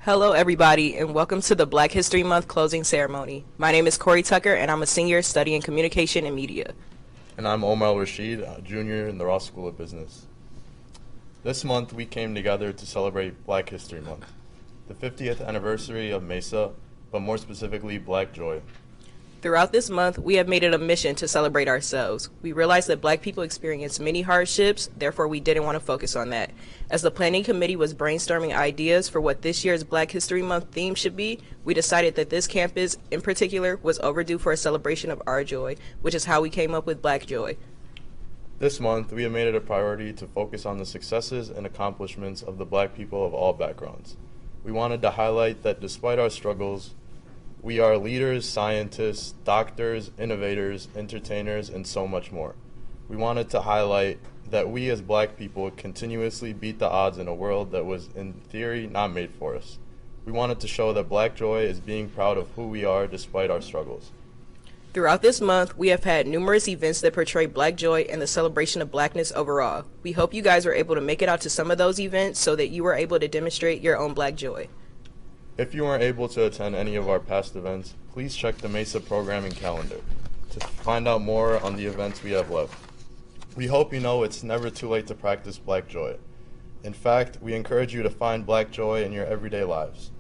Hello, everybody, and welcome to the Black History Month closing ceremony. My name is Corey Tucker, and I'm a senior studying communication and media. And I'm Omar Rashid, a junior in the Ross School of Business. This month, we came together to celebrate Black History Month, the 50th anniversary of Mesa, but more specifically, Black Joy. Throughout this month, we have made it a mission to celebrate ourselves. We realized that Black people experience many hardships, therefore we didn't want to focus on that. As the planning committee was brainstorming ideas for what this year's Black History Month theme should be, we decided that this campus, in particular, was overdue for a celebration of our joy, which is how we came up with Black Joy. This month, we have made it a priority to focus on the successes and accomplishments of the Black people of all backgrounds. We wanted to highlight that despite our struggles, we are leaders, scientists, doctors, innovators, entertainers, and so much more. We wanted to highlight that we as Black people continuously beat the odds in a world that was, in theory, not made for us. We wanted to show that Black joy is being proud of who we are despite our struggles. Throughout this month, we have had numerous events that portray Black joy and the celebration of Blackness overall. We hope you guys were able to make it out to some of those events so that you were able to demonstrate your own Black joy. If you weren't able to attend any of our past events, please check the Mesa programming calendar to find out more on the events we have left. We hope you know it's never too late to practice Black joy. In fact, we encourage you to find Black joy in your everyday lives.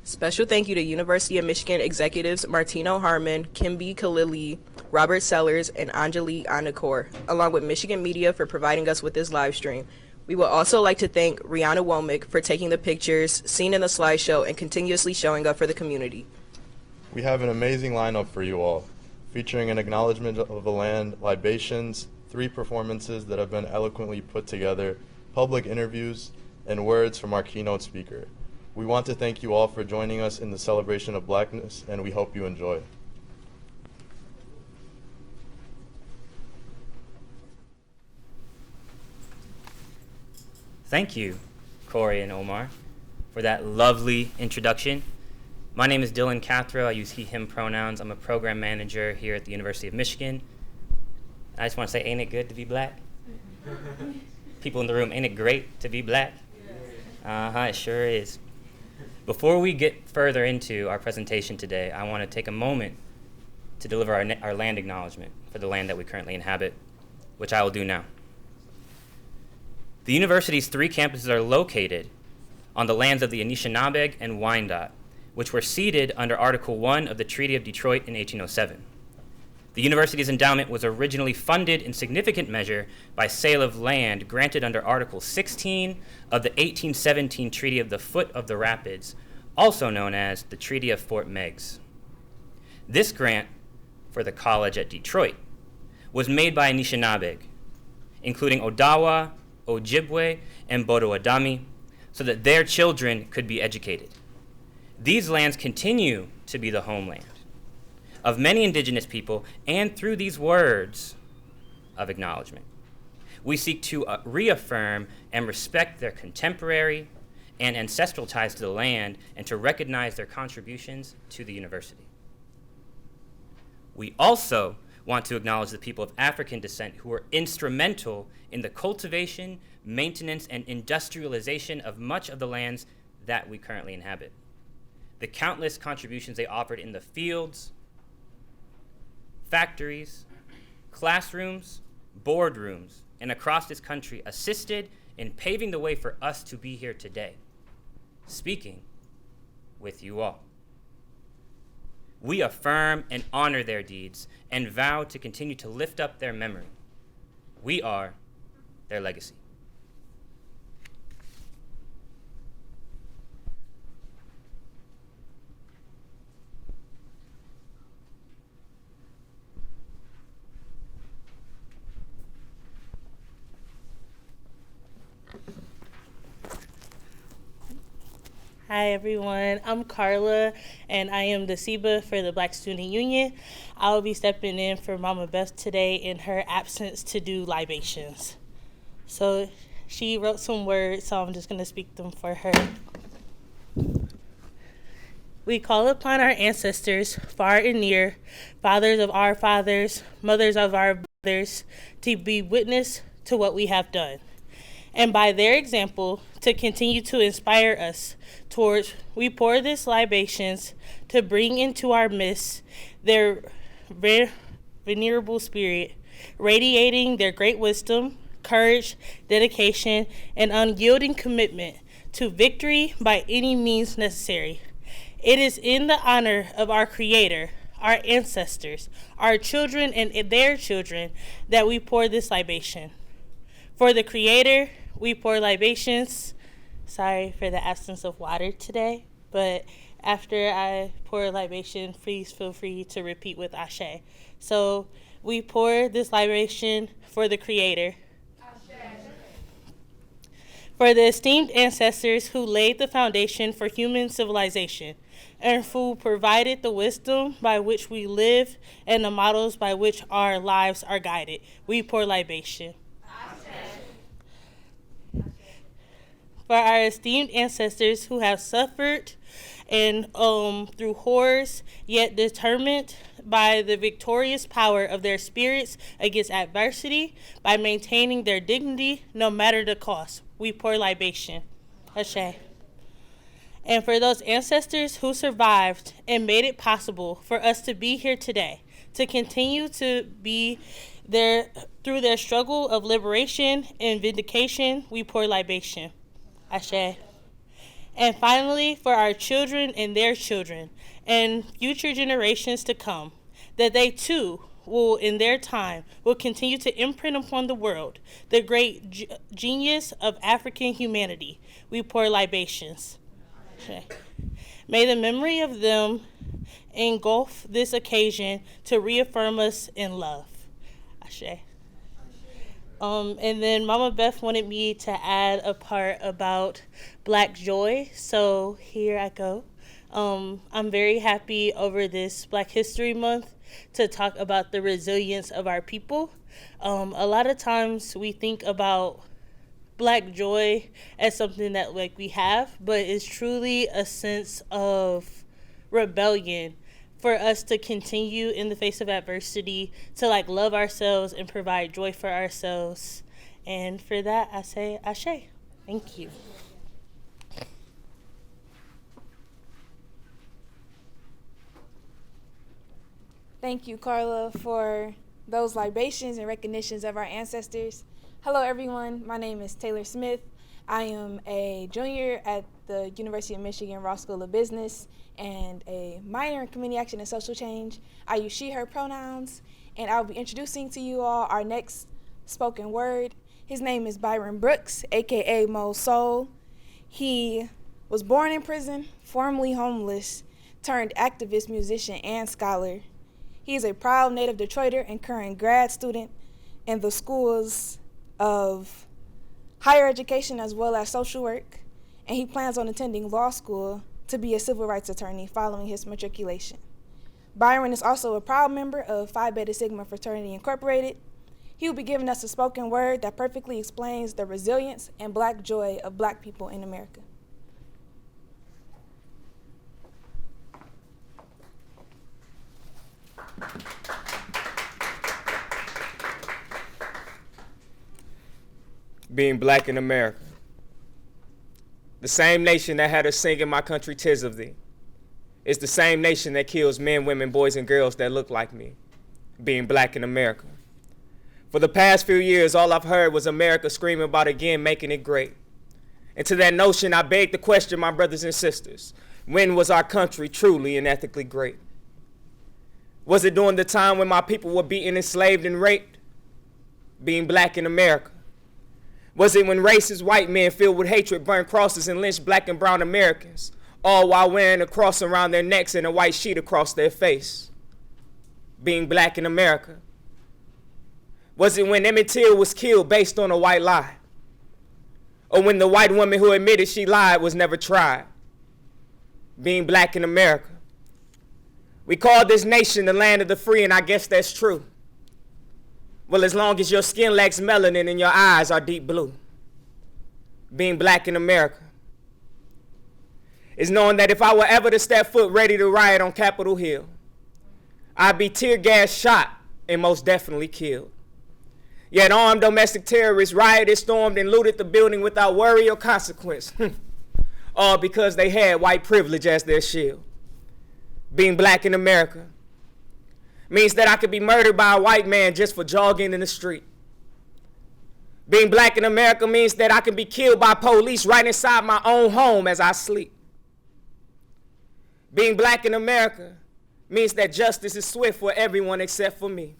Special thank you to University of Michigan executives Martino Harmon, Kimby Khalili, Robert Sellers, and Anjali Anakor, along with Michigan Media for providing us with this live stream. We would also like to thank Rihanna Womack for taking the pictures, seen in the slideshow, and continuously showing up for the community. We have an amazing lineup for you all, featuring an acknowledgement of the land, libations, 3 performances that have been eloquently put together, public interviews, and words from our keynote speaker. We want to thank you all for joining us in the celebration of Blackness, and we hope you enjoy. Thank you, Corey and Omar, for that lovely introduction. My name is Dylan Cathro. I use he, him pronouns. I'm a program manager here at the University of Michigan. I just want to say, ain't it good to be Black? People in the room, ain't it great to be Black? It sure is. Before we get further into our presentation today, I want to take a moment to deliver our land acknowledgement for the land that we currently inhabit, which I will do now. The university's 3 campuses are located on the lands of the Anishinaabe and Wyandot, which were ceded under Article 1 of the Treaty of Detroit in 1807. The university's endowment was originally funded in significant measure by sale of land granted under Article 16 of the 1817 Treaty of the Foot of the Rapids, also known as the Treaty of Fort Meigs. This grant for the college at Detroit was made by Anishinaabe, including Odawa, Ojibwe, and Bodo-Adami, so that their children could be educated. These lands continue to be the homeland of many indigenous people, and through these words of acknowledgement, we seek to reaffirm and respect their contemporary and ancestral ties to the land and to recognize their contributions to the university. We also want to acknowledge the people of African descent who were instrumental in the cultivation, maintenance, and industrialization of much of the lands that we currently inhabit. The countless contributions they offered in the fields, factories, classrooms, boardrooms, and across this country assisted in paving the way for us to be here today, speaking with you all. We affirm and honor their deeds and vow to continue to lift up their memory. We are their legacy. Hi everyone, I'm Carla and I am the SEBA for the Black Student Union. I will be stepping in for Mama Beth today in her absence to do libations. So she wrote some words, so I'm just going to speak them for her. We call upon our ancestors, far and near, fathers of our fathers, mothers of our mothers, to be witness to what we have done. and by their example to continue to inspire us towards, we pour this libations to bring into our midst their venerable spirit, radiating their great wisdom, courage, dedication, and unyielding commitment to victory by any means necessary. It is in the honor of our Creator, our ancestors, our children, and their children that we pour this libation. For the Creator, we pour libations. Sorry for the absence of water today, but after I pour a libation, please feel free to repeat with Ashe. So we pour this libation for the Creator, for the esteemed ancestors who laid the foundation for human civilization, and who provided the wisdom by which we live and the models by which our lives are guided. We pour libation. For our esteemed ancestors who have suffered and through horrors, yet determined by the victorious power of their spirits against adversity, by maintaining their dignity no matter the cost. We pour libation. Ashe. And for those ancestors who survived and made it possible for us to be here today, to continue to be there through their struggle of liberation and vindication, we pour libation. Ashe. And finally, for our children and their children and future generations to come, that they too will, in their time, will continue to imprint upon the world the great genius of African humanity. We pour libations. Okay. May the memory of them engulf this occasion to reaffirm us in love. Ashe. And then Mama Beth wanted me to add a part about Black joy, so here I go. I'm very happy over this Black History Month to talk about the resilience of our people. A lot of times we think about Black joy as something that we have, but it's truly a sense of rebellion for us to continue in the face of adversity, to love ourselves and provide joy for ourselves. And for that, I say Ashe. Thank you. Thank you, Carla, for those libations and recognitions of our ancestors. Hello, everyone. My name is Taylor Smith. I am a junior at the University of Michigan Ross School of Business and a minor in community action and social change. I use she, her pronouns, and I'll be introducing to you all our next spoken word. His name is Byron Brooks, aka Mo Soul. He was born in prison, formerly homeless, turned activist, musician, and scholar. He is a proud native Detroiter and current grad student in the schools of higher education as well as social work, and he plans on attending law school to be a civil rights attorney following his matriculation. Byron is also a proud member of Phi Beta Sigma Fraternity Incorporated. He will be giving us a spoken word that perfectly explains the resilience and Black joy of Black people in America. Being Black in America. The same nation that had us singing "My Country 'Tis of Thee" is the same nation that kills men, women, boys, and girls that look like me. Being Black in America. For the past few years, all I've heard was America screaming about again making it great. And to that notion, I beg to question, my brothers and sisters, when was our country truly and ethically great? Was it during the time when my people were beaten, enslaved, and raped? Being Black in America. Was it when racist white men filled with hatred burned crosses and lynched Black and brown Americans, all while wearing a cross around their necks and a white sheet across their face? Being Black in America. Was it when Emmett Till was killed based on a white lie? Or when the white woman who admitted she lied was never tried? Being Black in America. We call this nation the land of the free, and I guess that's true. Well, as long as your skin lacks melanin and your eyes are deep blue. Being Black in America is knowing that if I were ever to step foot ready to riot on Capitol Hill, I'd be tear gas shot and most definitely killed. Yet armed domestic terrorists rioted, stormed, and looted the building without worry or consequence. All because they had white privilege as their shield. Being black in America means that I could be murdered by a white man just for jogging in the street. Being black in America means that I can be killed by police right inside my own home as I sleep. Being black in America means that justice is swift for everyone except for me.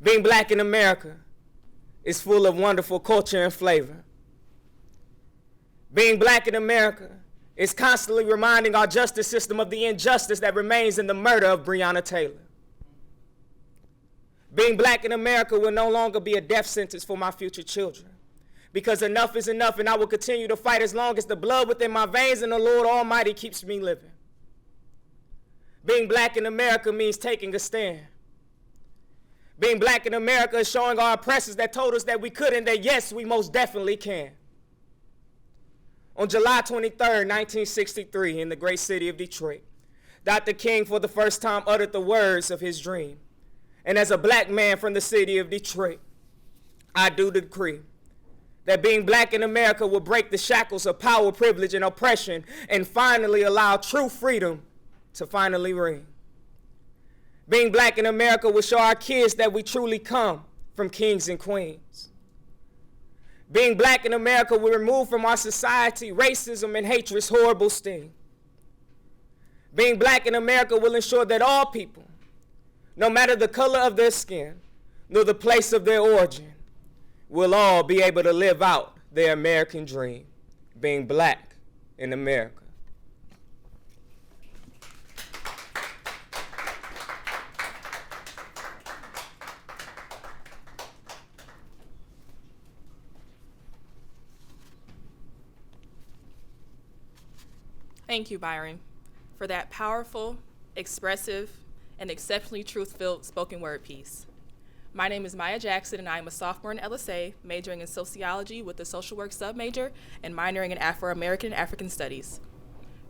Being black in America is full of wonderful culture and flavor. Being black in America is constantly reminding our justice system of the injustice that remains in the murder of Breonna Taylor. Being black in America will no longer be a death sentence for my future children, because enough is enough, and I will continue to fight as long as the blood within my veins and the Lord Almighty keeps me living. Being black in America means taking a stand. Being black in America is showing our oppressors that told us that we couldn't, that yes, we most definitely can. On July 23rd, 1963, in the great city of Detroit, Dr. King for the first time uttered the words of his dream. And as a black man from the city of Detroit, I do decree that being black in America will break the shackles of power, privilege, and oppression, and finally allow true freedom to finally ring. Being black in America will show our kids that we truly come from kings and queens. Being black in America will remove from our society racism and hatred's horrible sting. Being black in America will ensure that all people, no matter the color of their skin, nor the place of their origin, will all be able to live out their American dream, being black in America. Thank you, Byron, for that powerful, expressive, and exceptionally truth-filled spoken word piece. My name is Maya Jackson, and I am a sophomore in LSA, majoring in sociology with a social work submajor and minoring in Afro-American and African studies.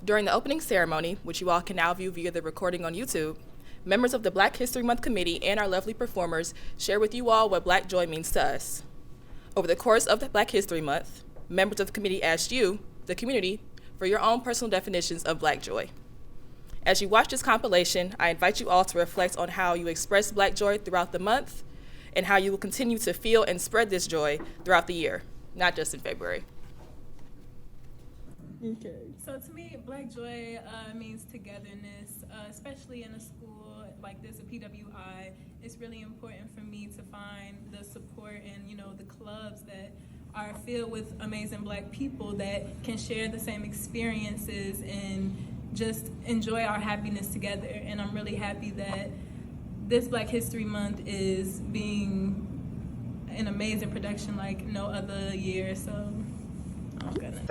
During the opening ceremony, which you all can now view via the recording on YouTube, members of the Black History Month Committee and our lovely performers share with you all what Black joy means to us. Over the course of the Black History Month, members of the committee asked you, the community, for your own personal definitions of Black joy. As you watch this compilation, I invite you all to reflect on how you express Black joy throughout the month and how you will continue to feel and spread this joy throughout the year, not just in February. Okay. So to me, Black joy means togetherness, especially in a school like this, a PWI. It's really important for me to find the support and, the clubs that are filled with amazing Black people that can share the same experiences and just enjoy our happiness together. And I'm really happy that this Black History Month is being an amazing production like no other year. So, oh goodness.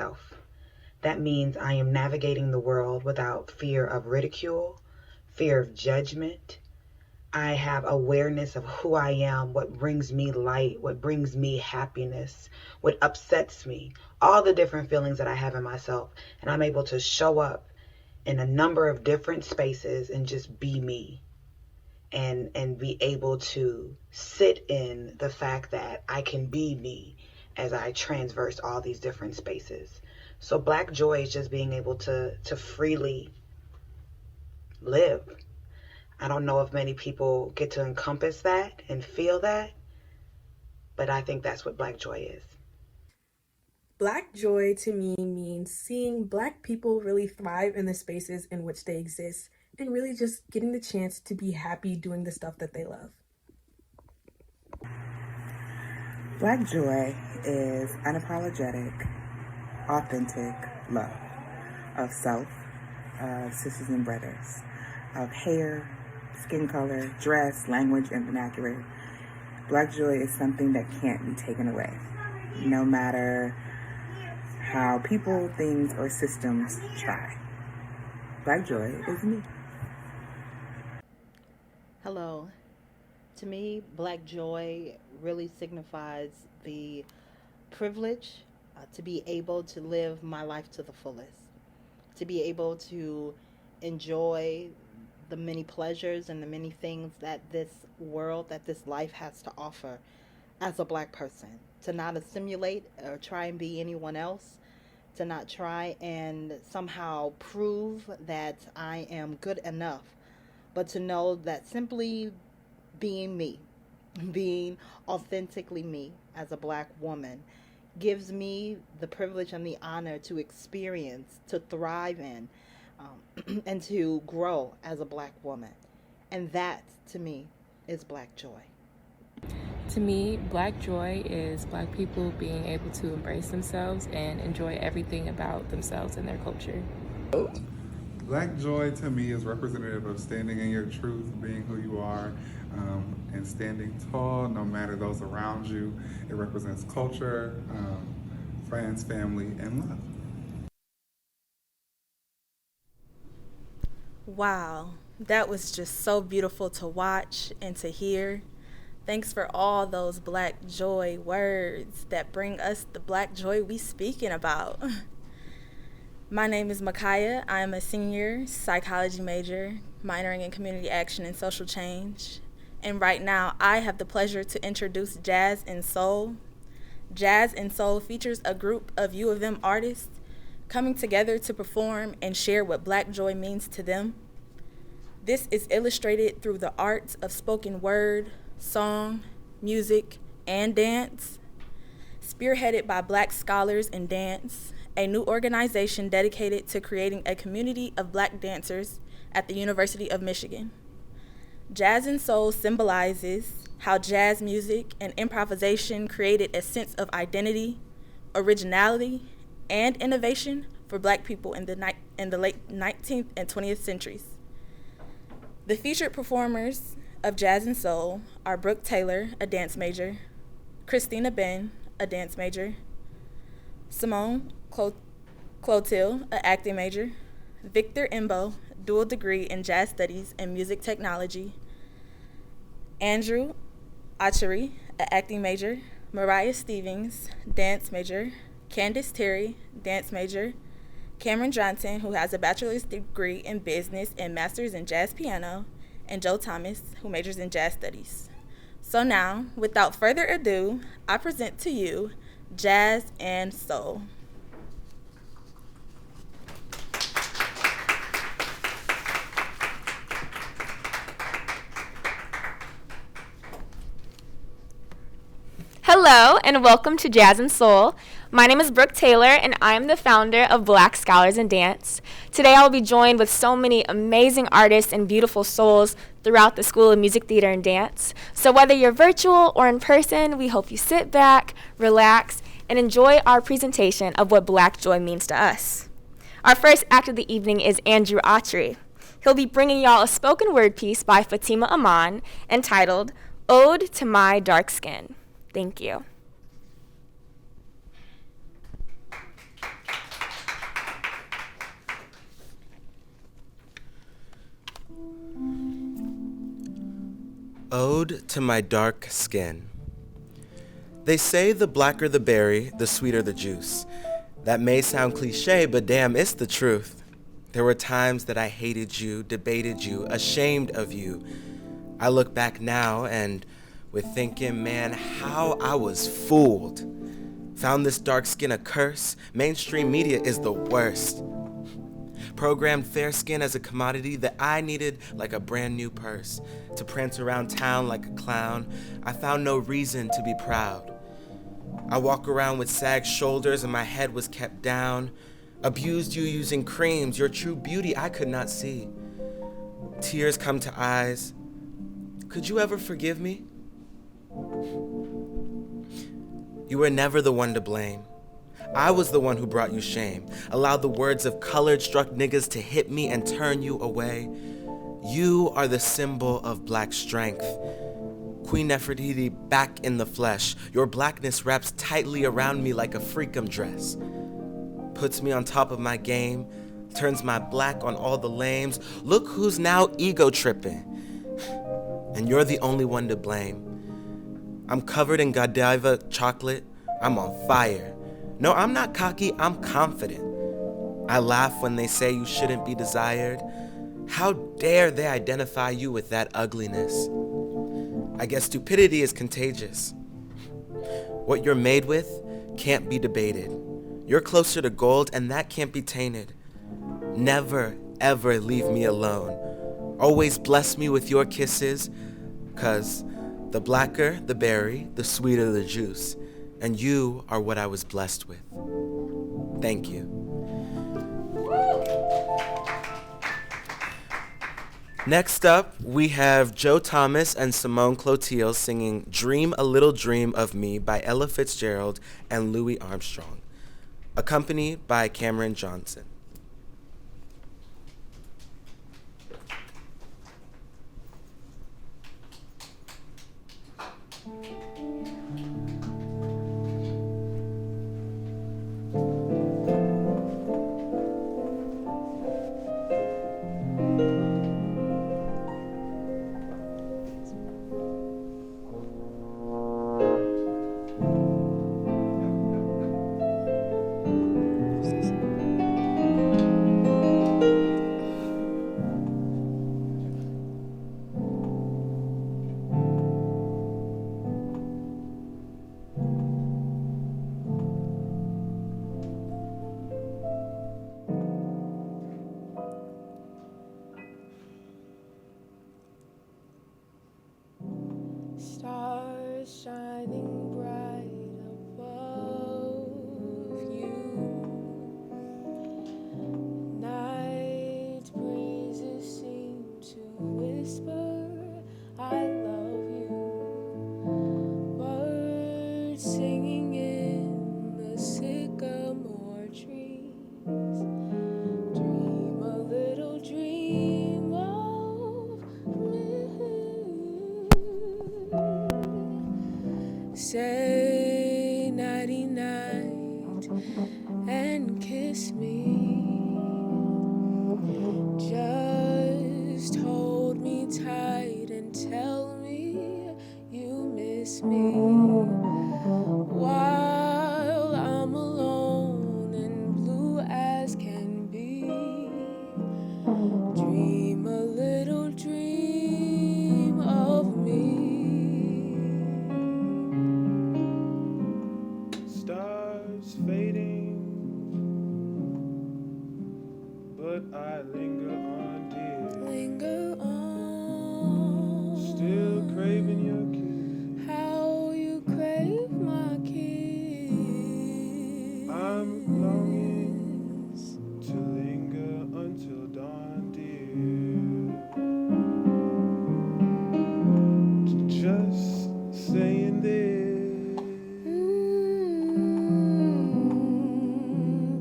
That means I am navigating the world without fear of ridicule, fear of judgment. I have awareness of who I am, what brings me light, what brings me happiness, what upsets me, all the different feelings that I have in myself. And I'm able to show up in a number of different spaces and just be me and be able to sit in the fact that I can be me as I transverse all these different spaces. So Black joy is just being able to freely live. I don't know if many people get to encompass that and feel that, but I think that's what Black joy is. Black joy to me means seeing Black people really thrive in the spaces in which they exist and really just getting the chance to be happy doing the stuff that they love. Black joy is unapologetic, authentic love of self, of sisters and brothers, of hair, skin color, dress, language, and vernacular. Black joy is something that can't be taken away, no matter how people, things, or systems try. Black joy is me. Hello. To me, Black joy really signifies the privilege to be able to live my life to the fullest, to be able to enjoy the many pleasures and the many things that this world, that this life has to offer as a black person. To not assimilate or try and be anyone else, to not try and somehow prove that I am good enough, but to know that simply being me, being authentically me as a black woman, gives me the privilege and the honor to experience, to thrive in, and to grow as a black woman. And that, to me, is black joy. To me, black joy is black people being able to embrace themselves and enjoy everything about themselves and their culture. Black joy to me is representative of standing in your truth, being who you are, and standing tall no matter those around you. It represents culture, friends, family, and love. Wow, that was just so beautiful to watch and to hear. Thanks for all those black joy words that bring us the black joy we speaking about. My name is Micaiah. I am a senior psychology major, minoring in community action and social change. And right now, I have the pleasure to introduce Jazz and Soul. Jazz and Soul features a group of U of M artists coming together to perform and share what black joy means to them. This is illustrated through the arts of spoken word, song, music, and dance. Spearheaded by Black Scholars in Dance, a new organization dedicated to creating a community of black dancers at the University of Michigan. Jazz and Soul symbolizes how jazz music and improvisation created a sense of identity, originality, and innovation for black people in the late 19th and 20th centuries. The featured performers of Jazz and Soul are Brooke Taylor, a dance major, Christina Ben, a dance major, Simone Clotilde, an acting major, Victor Imbo, dual degree in jazz studies and music technology, Andrew Achery, an acting major, Mariah Stevens, dance major, Candace Terry, dance major, Cameron Johnson, who has a bachelor's degree in business and master's in jazz piano, and Joe Thomas, who majors in jazz studies. So now, without further ado, I present to you Jazz and Soul. Hello and welcome to Jazz and Soul. My name is Brooke Taylor and I am the founder of Black Scholars in Dance. Today I will be joined with so many amazing artists and beautiful souls throughout the School of Music, Theater, and Dance. So whether you're virtual or in person, we hope you sit back, relax, and enjoy our presentation of what Black joy means to us. Our first act of the evening is Andrew Autry. He'll be bringing y'all a spoken word piece by Fatima Aman entitled Ode to My Dark Skin. Thank you. Ode to my dark skin. They say the blacker the berry, the sweeter the juice. That may sound cliche, but damn, it's the truth. There were times that I hated you, debated you, ashamed of you. I look back now and with thinking, man, how I was fooled. Found this dark skin a curse. Mainstream media is the worst. Programmed fair skin as a commodity that I needed like a brand new purse. To prance around town like a clown, I found no reason to be proud. I walk around with sagged shoulders and my head was kept down. Abused you using creams, your true beauty I could not see. Tears come to eyes. Could you ever forgive me? You were never the one to blame. I was the one who brought you shame. Allowed the words of colored struck niggas to hit me and turn you away. You are the symbol of black strength. Queen Nefertiti back in the flesh. Your blackness wraps tightly around me like a freakum dress. Puts me on top of my game. Turns my black on all the lames. Look who's now ego tripping. And you're the only one to blame. I'm covered in Godiva chocolate. I'm on fire. No, I'm not cocky, I'm confident. I laugh when they say you shouldn't be desired. How dare they identify you with that ugliness? I guess stupidity is contagious. What you're made with can't be debated. You're closer to gold, and that can't be tainted. Never, ever leave me alone. Always bless me with your kisses, 'cause the blacker the berry, the sweeter the juice. And you are what I was blessed with. Thank you. Next up, we have Joe Thomas and Simone Clotilde singing Dream a Little Dream of Me by Ella Fitzgerald and Louis Armstrong, accompanied by Cameron Johnson. Stars shining bright above you. Night breezes seem to whisper, I love you. Birds singing in the sycamore trees. Dream a little dream of me. Say nighty night and kiss me. Just hold me tight and tell me you miss me. While I'm alone and blue as can be. Dream a little dream of me. Stars fading, but I linger on, dear. Linger on. Still craving your kiss. How you crave my kiss. I'm longing to linger until dawn, dear. Just saying this.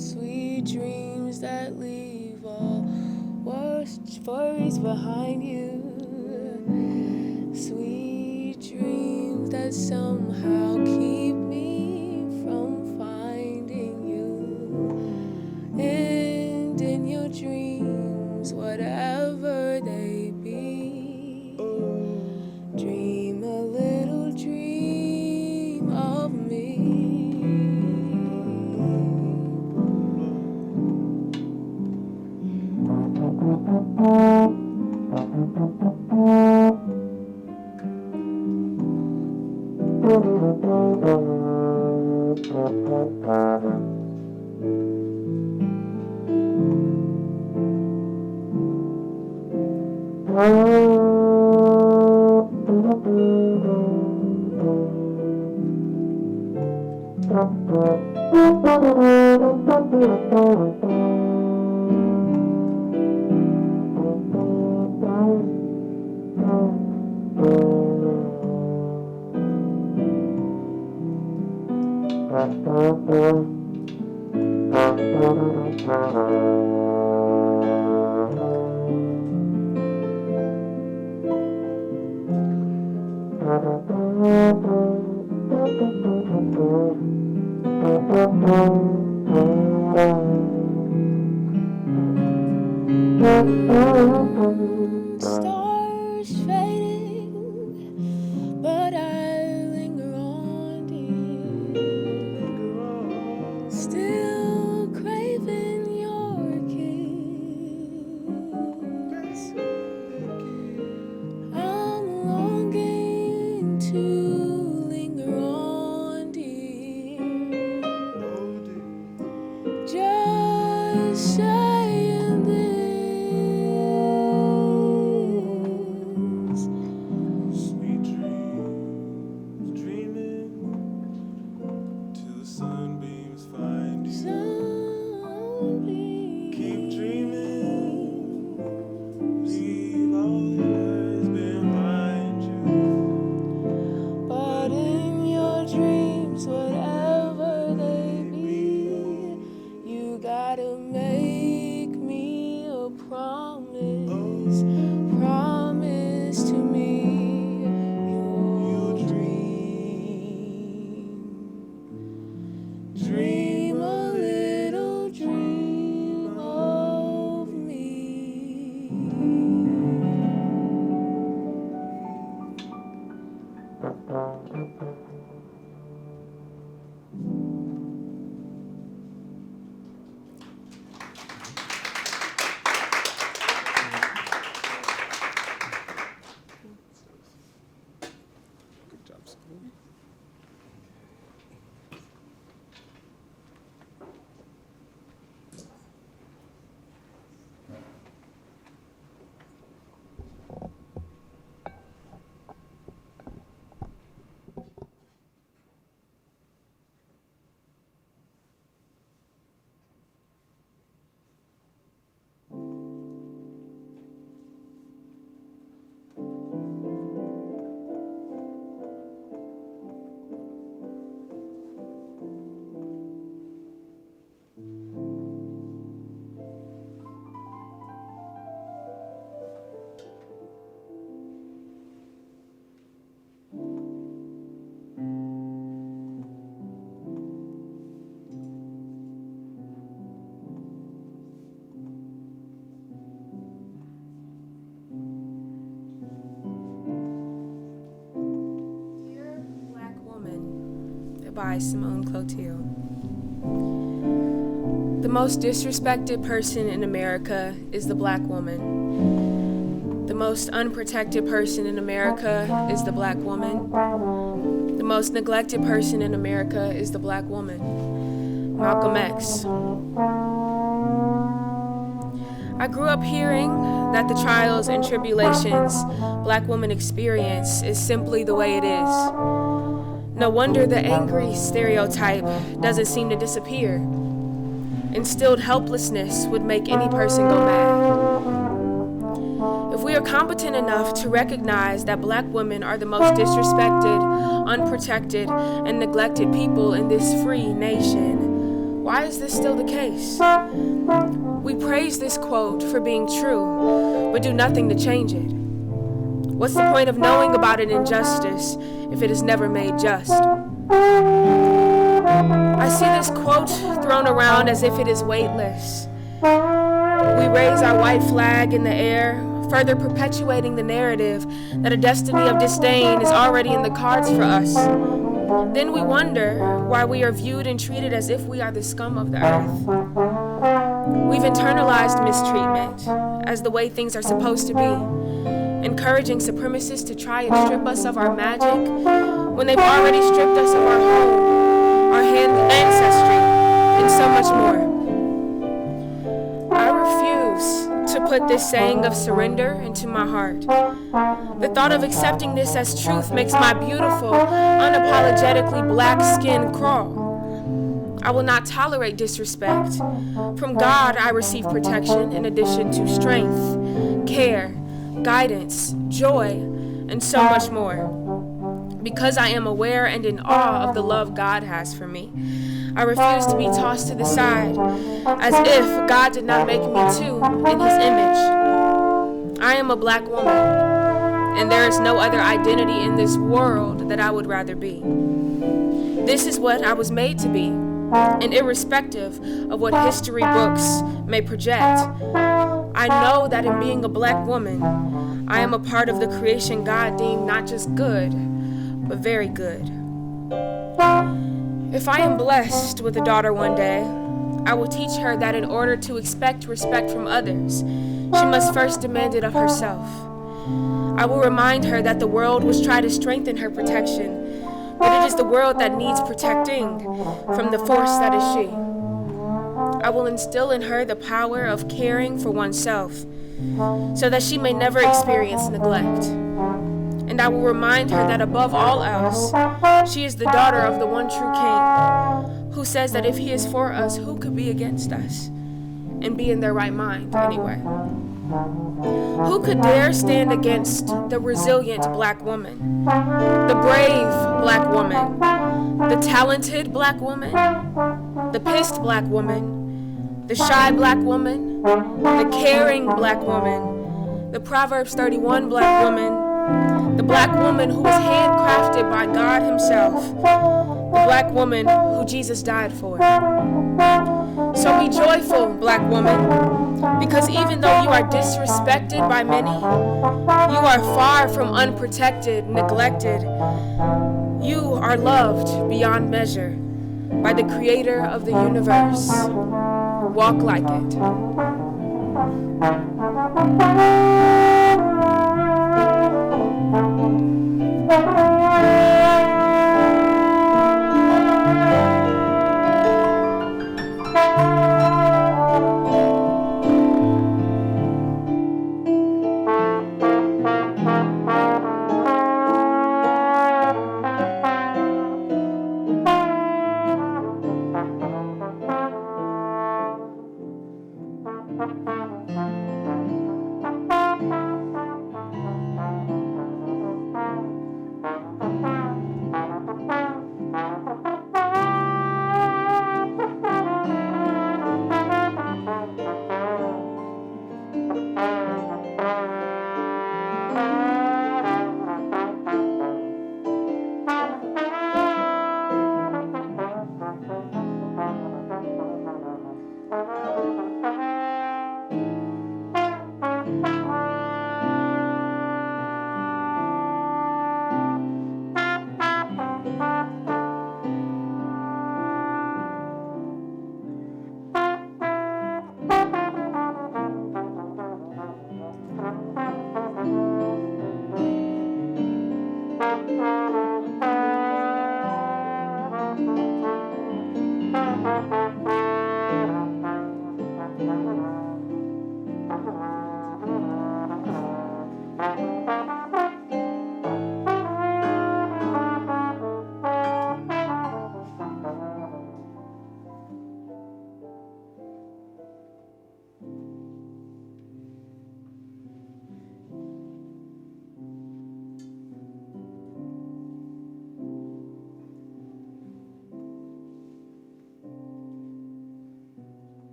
Sweet dreams that leave all worst worries behind you. Sweet dreams that somehow keep me from finding you. And in your dreams, whatever they be, dream a little dream of me. Stars fading, but I linger on, dear. Still craving your kiss. saying this. Sweet dreams, dreaming till the sunbeams find you. Keep dreaming, leave all the words behind you. But in your dreams, whatever they be, you gotta make me a promise. Promise to me you'll dream. Dream a little dream of me. Good job, Simone. By Simone Claudio. The most disrespected person in America is the black woman. The most unprotected person in America is the black woman. The most neglected person in America is the black woman. Malcolm X. I grew up hearing that the trials and tribulations black women experience is simply the way it is. No wonder the angry stereotype doesn't seem to disappear. Instilled helplessness would make any person go mad. If we are competent enough to recognize that black women are the most disrespected, unprotected, and neglected people in this free nation, why is this still the case? We praise this quote for being true, but do nothing to change it. What's the point of knowing about an injustice if it is never made just? I see this quote thrown around as if it is weightless. We raise our white flag in the air, further perpetuating the narrative that a destiny of disdain is already in the cards for us. Then we wonder why we are viewed and treated as if we are the scum of the earth. We've internalized mistreatment as the way things are supposed to be, encouraging supremacists to try and strip us of our magic when they've already stripped us of our home, our ancestry, and so much more. I refuse to put this saying of surrender into my heart. The thought of accepting this as truth makes my beautiful, unapologetically black skin crawl. I will not tolerate disrespect. From God, I receive protection in addition to strength, care, guidance, joy, and so much more. Because I am aware and in awe of the love God has for me, I refuse to be tossed to the side as if God did not make me too in his image. I am a black woman, and there is no other identity in this world that I would rather be. This is what I was made to be, and irrespective of what history books may project, I know that in being a black woman, I am a part of the creation God deemed not just good, but very good. If I am blessed with a daughter one day, I will teach her that in order to expect respect from others, she must first demand it of herself. I will remind her that the world will try to strengthen her protection, but it is the world that needs protecting from the force that is she. I will instill in her the power of caring for oneself so that she may never experience neglect. And I will remind her that above all else, she is the daughter of the one true King, who says that if he is for us, who could be against us? And be in their right mind, anyway. Who could dare stand against the resilient black woman, the brave black woman, the talented black woman, the pissed black woman, the shy black woman, the caring black woman, the Proverbs 31 black woman, the black woman who was handcrafted by God himself, the black woman who Jesus died for? So be joyful, black woman, because even though you are disrespected by many, you are far from unprotected, neglected. You are loved beyond measure by the creator of the universe. Walk like it.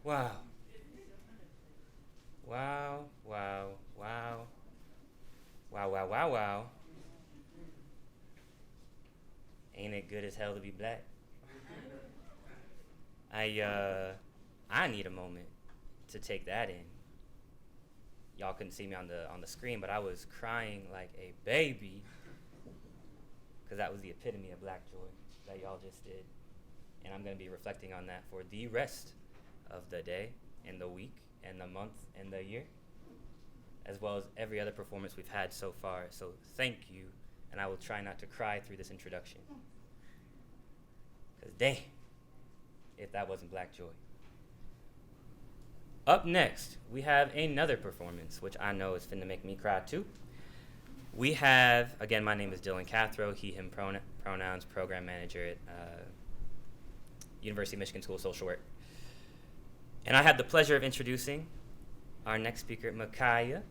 Wow. Wow, wow, wow. Wow, wow, wow, wow. Ain't it good as hell to be black? I need a moment to take that in. Y'all couldn't see me on the screen, but I was crying like a baby because that was the epitome of black joy that y'all just did. And I'm going to be reflecting on that for the rest of the day and the week and the month and the year, as well as every other performance we've had so far. So thank you, and I will try not to cry through this introduction. Because dang, if that wasn't black joy. Up next, we have another performance, which I know is finna make me cry too. We have, again, my name is Dylan Cathro, he, him pronouns, program manager at University of Michigan School of Social Work. And I have the pleasure of introducing our next speaker, Micaiah,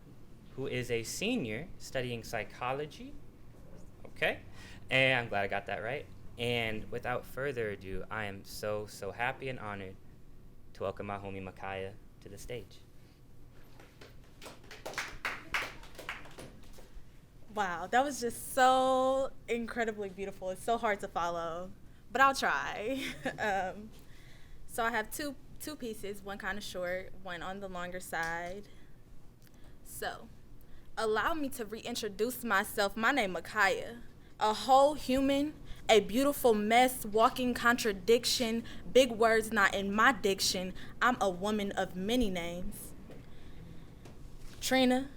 who is a senior studying psychology. Okay, and I'm glad I got that right. And without further ado, I am so happy and honored to welcome my homie Micaiah to the stage. Wow, that was just so incredibly beautiful. It's so hard to follow, but I'll try. So I have two pieces, one kind of short, one on the longer side. So, allow me to reintroduce myself. My name is Micaiah, a whole human, a beautiful mess, walking contradiction, big words not in my diction. I'm a woman of many names. Trina,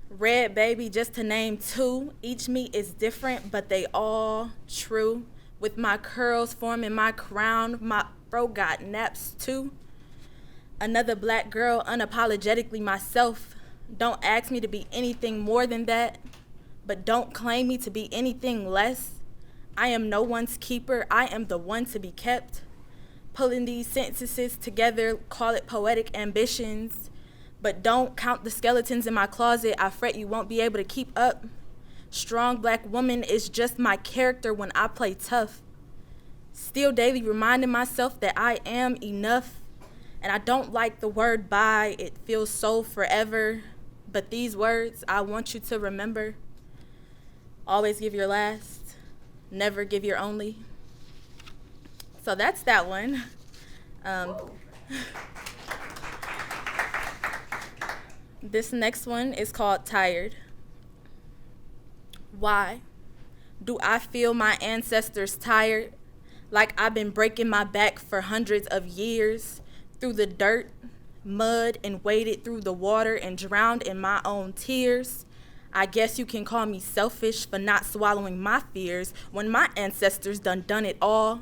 Red Baby, just to name two. Each me is different, but they all true. With my curls forming my crown, my fro got naps too. Another black girl, unapologetically myself. Don't ask me to be anything more than that, but don't claim me to be anything less. I am no one's keeper, I am the one to be kept. Pulling these sentences together, call it poetic ambitions. But don't count the skeletons in my closet, I fret you won't be able to keep up. Strong black woman is just my character when I play tough. Still daily reminding myself that I am enough. And I don't like the word bye, it feels so forever. But these words I want you to remember. Always give your last, never give your only. So that's that one. This next one is called Tired. Why do I feel my ancestors tired? Like I've been breaking my back for hundreds of years, through the dirt, mud, and waded through the water and drowned in my own tears. I guess you can call me selfish for not swallowing my fears when my ancestors done it all.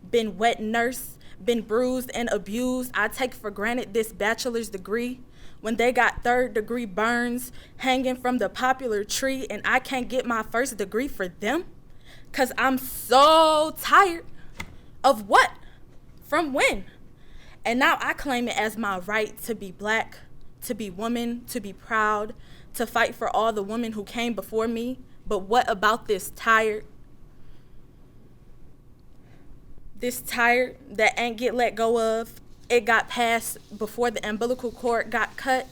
Been wet nurse, been bruised and abused. I take for granted this bachelor's degree when they got third-degree burns hanging from the popular tree and I can't get my first degree for them? 'Cause I'm so tired of what? From when? And now I claim it as my right to be black, to be woman, to be proud, to fight for all the women who came before me. But what about this tired? This tired that ain't get let go of. It got passed before the umbilical cord got cut.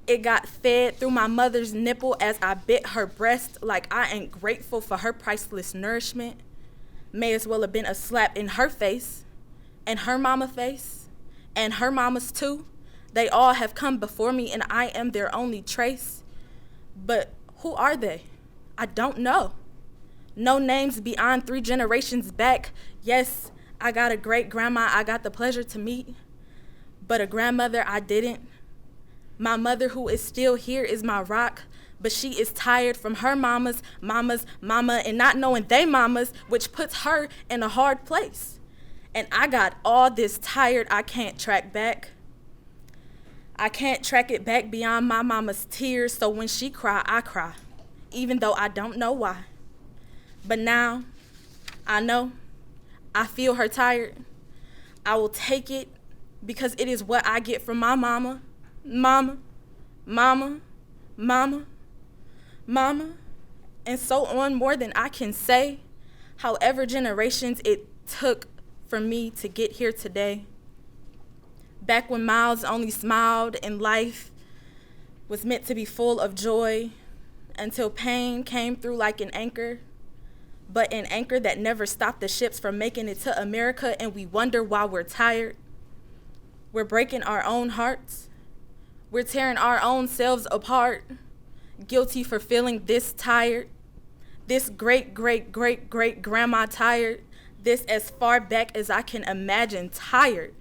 It got fed through my mother's nipple as I bit her breast like I ain't grateful for her priceless nourishment. May as well have been a slap in her face, and her mama face, and her mamas too. They all have come before me and I am their only trace. But who are they? I don't know. No names beyond 3 generations back. Yes, I got a great grandma I got the pleasure to meet, but a grandmother I didn't. My mother, who is still here, is my rock, but she is tired from her mama, and not knowing they mamas, which puts her in a hard place. And I got all this tired I can't track back. I can't track it back beyond my mama's tears, so when she cry, I cry, even though I don't know why. But now, I know, I feel her tired. I will take it because it is what I get from my mama, mama, mama, mama, mama, and so on, more than I can say. However generations it took for me to get here today. Back when mouths only smiled and life was meant to be full of joy, until pain came through like an anchor, but an anchor that never stopped the ships from making it to America, and we wonder why we're tired. We're breaking our own hearts. We're tearing our own selves apart, guilty for feeling this tired, this great-great-great-great-grandma tired, this as far back as I can imagine tired.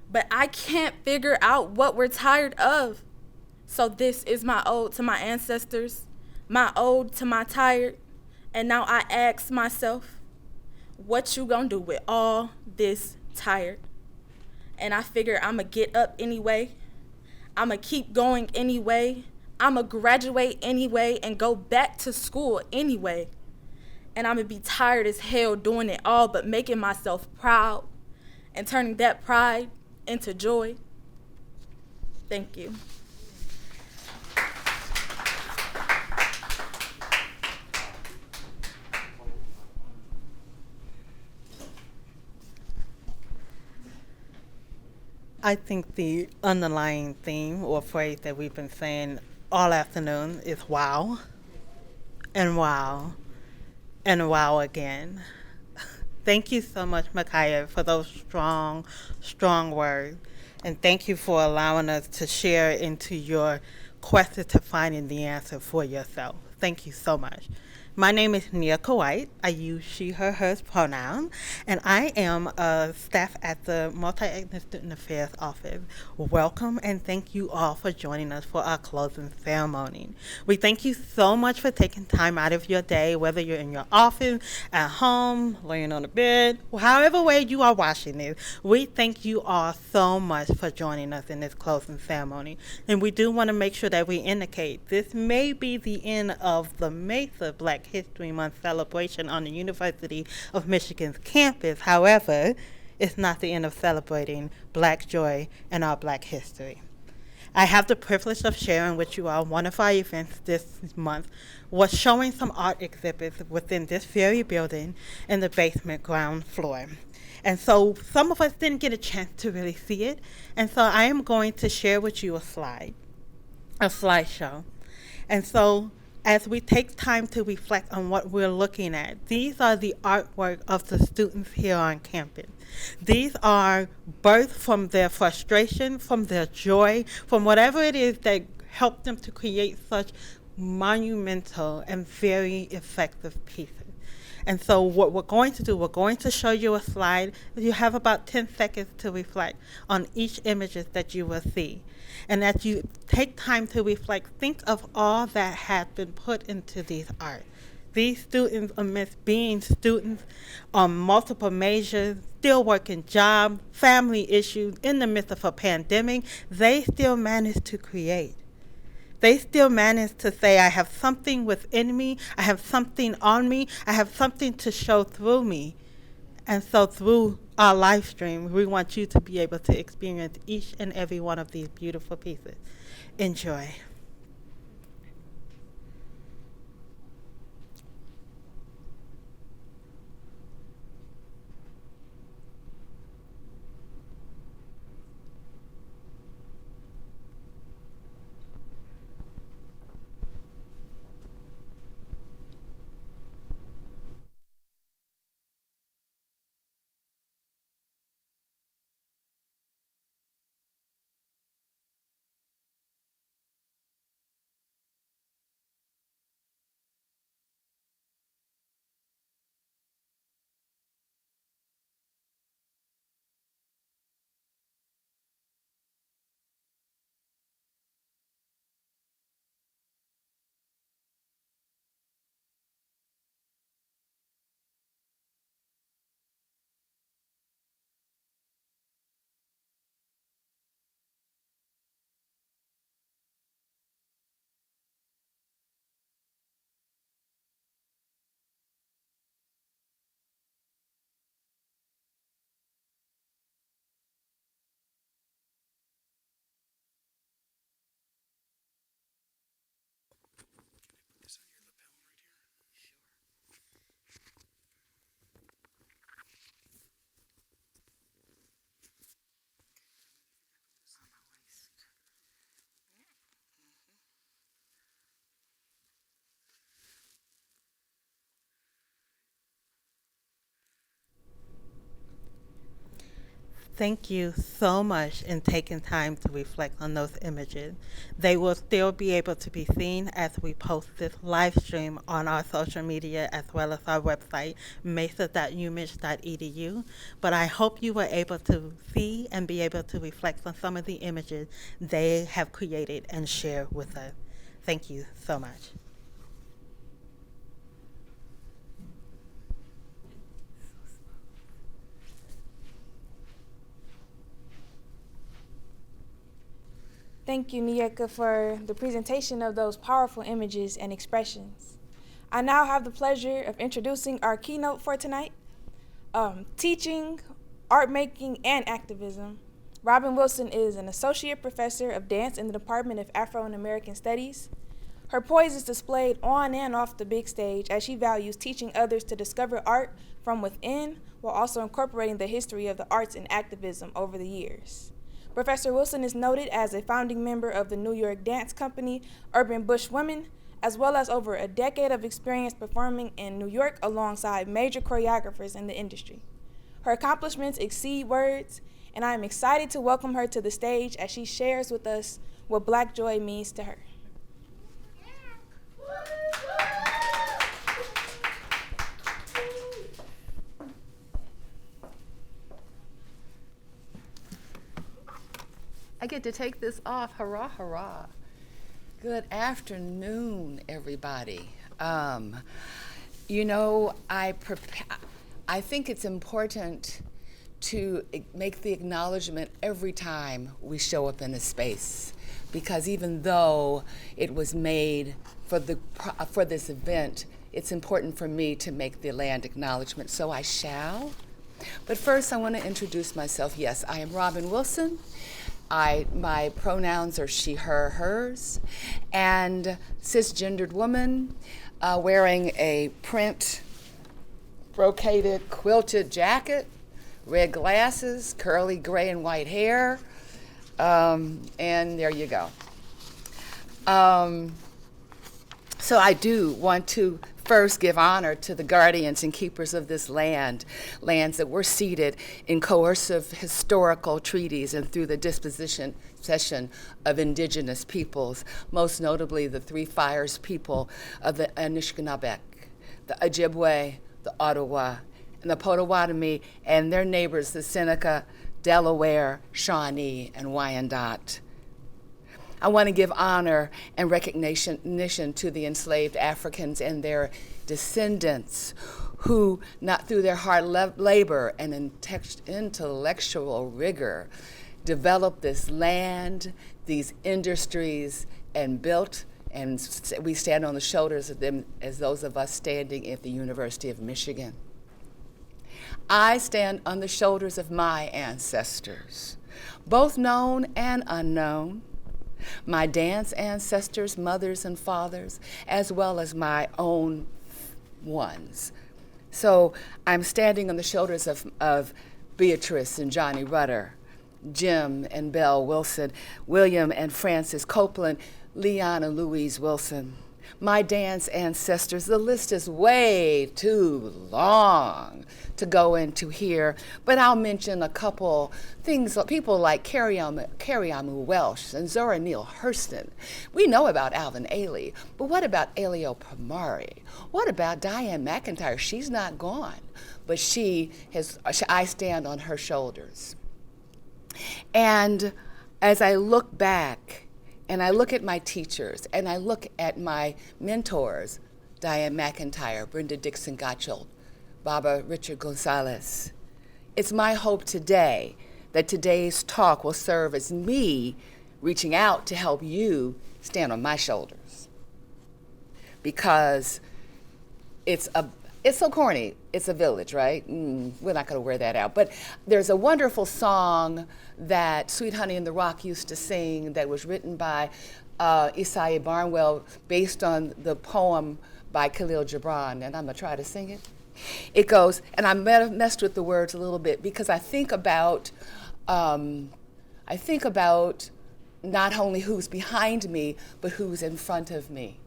But I can't figure out what we're tired of. So this is my ode to my ancestors, my ode to my tired. And now I ask myself, what you gonna do with all this tired? And I figure I'ma get up anyway. I'ma keep going anyway. I'ma graduate anyway and go back to school anyway. And I'ma be tired as hell doing it all, but making myself proud and turning that pride into joy. Thank you. I think the underlying theme or phrase that we've been saying all afternoon is wow, and wow, and wow again. Thank you so much, Micaiah, for those strong, strong words. And thank you for allowing us to share into your quest to finding the answer for yourself. Thank you so much. My name is Nia White. I use she, her, hers pronoun, and I am a staff at the Multi-Ethnic Student Affairs Office. Welcome and thank you all for joining us for our closing ceremony. We thank you so much for taking time out of your day, whether you're in your office, at home, laying on the bed, however way you are watching this. We thank you all so much for joining us in this closing ceremony. And we do want to make sure that we indicate this may be the end of the Mesa Black History Month celebration on the University of Michigan's campus. However, it's not the end of celebrating Black joy and our Black history. I have the privilege of sharing with you all one of our events this month was showing some art exhibits within this very building in the basement ground floor. And so some of us didn't get a chance to really see it. And so I am going to share with you a slideshow. And so as we take time to reflect on what we're looking at, these are the artwork of the students here on campus. These are birthed from their frustration, from their joy, from whatever it is that helped them to create such monumental and very effective pieces. And so what we're going to do, we're going to show you a slide. You have about 10 seconds to reflect on each images that you will see. And as you take time to reflect, think of all that had been put into these art. These students, amidst being students on multiple majors, still working jobs, family issues, in the midst of a pandemic, they still managed to create. They still managed to say, I have something within me, I have something on me, I have something to show through me. And so through our live stream, we want you to be able to experience each and every one of these beautiful pieces. Enjoy. Thank you so much in taking time to reflect on those images. They will still be able to be seen as we post this live stream on our social media as well as our website, mesa.umich.edu. But I hope you were able to see and be able to reflect on some of the images they have created and share with us. Thank you so much. Thank you, Nieka, for the presentation of those powerful images and expressions. I now have the pleasure of introducing our keynote for tonight, Teaching, Art Making, and Activism. Robin Wilson is an associate professor of dance in the Department of Afro and American Studies. Her poise is displayed on and off the big stage as she values teaching others to discover art from within while also incorporating the history of the arts and activism over the years. Professor Wilson is noted as a founding member of the New York dance company Urban Bush Women, as well as over a decade of experience performing in New York alongside major choreographers in the industry. Her accomplishments exceed words, and I am excited to welcome her to the stage as she shares with us what Black joy means to her. I get to take this off. Hurrah, hurrah. Good afternoon, everybody. You know, I think it's important to make the acknowledgement every time we show up in a space, because even though it was made for this event, it's important for me to make the land acknowledgement, so I shall. But first, I want to introduce myself. Yes, I am Robin Wilson. My pronouns are she, her, hers, and cisgendered woman wearing a print brocaded quilted jacket, red glasses, curly gray and white hair, and there you go. So I do want to first give honor to the guardians and keepers of this lands that were ceded in coercive historical treaties and through the dispossession of indigenous peoples, most notably the Three Fires people of the Anishinaabeg, the Ojibwe, the Ottawa, and the Potawatomi, and their neighbors, the Seneca, Delaware, Shawnee, and Wyandot. I want to give honor and recognition to the enslaved Africans and their descendants who, not through their hard labor and intellectual rigor, developed this land, these industries, and built, and we stand on the shoulders of them as those of us standing at the University of Michigan. I stand on the shoulders of my ancestors, both known and unknown, my dance ancestors, mothers and fathers, as well as my own ones. So I'm standing on the shoulders of Beatrice and Johnny Rutter, Jim and Belle Wilson, William and Francis Copeland, Leon and Louise Wilson. My dance ancestors, the list is way too long to go into here, but I'll mention a couple things, people like Carrie Amu Welsh and Zora Neale Hurston. We know about Alvin Ailey, but what about Elio Primari? What about Diane McIntyre? She's not gone, but I stand on her shoulders. And as I look back, and I look at my teachers, and I look at my mentors, Diane McIntyre, Brenda Dixon Gottschall, Baba Richard Gonzalez. It's my hope today that today's talk will serve as me reaching out to help you stand on my shoulders. Because it's so corny, it's a village, right? We're not gonna wear that out. But there's a wonderful song that Sweet Honey in the Rock used to sing that was written by Isaiah Barnwell based on the poem by Khalil Gibran, and I'm gonna try to sing it. It goes, and I messed with the words a little bit because I think about not only who's behind me, but who's in front of me.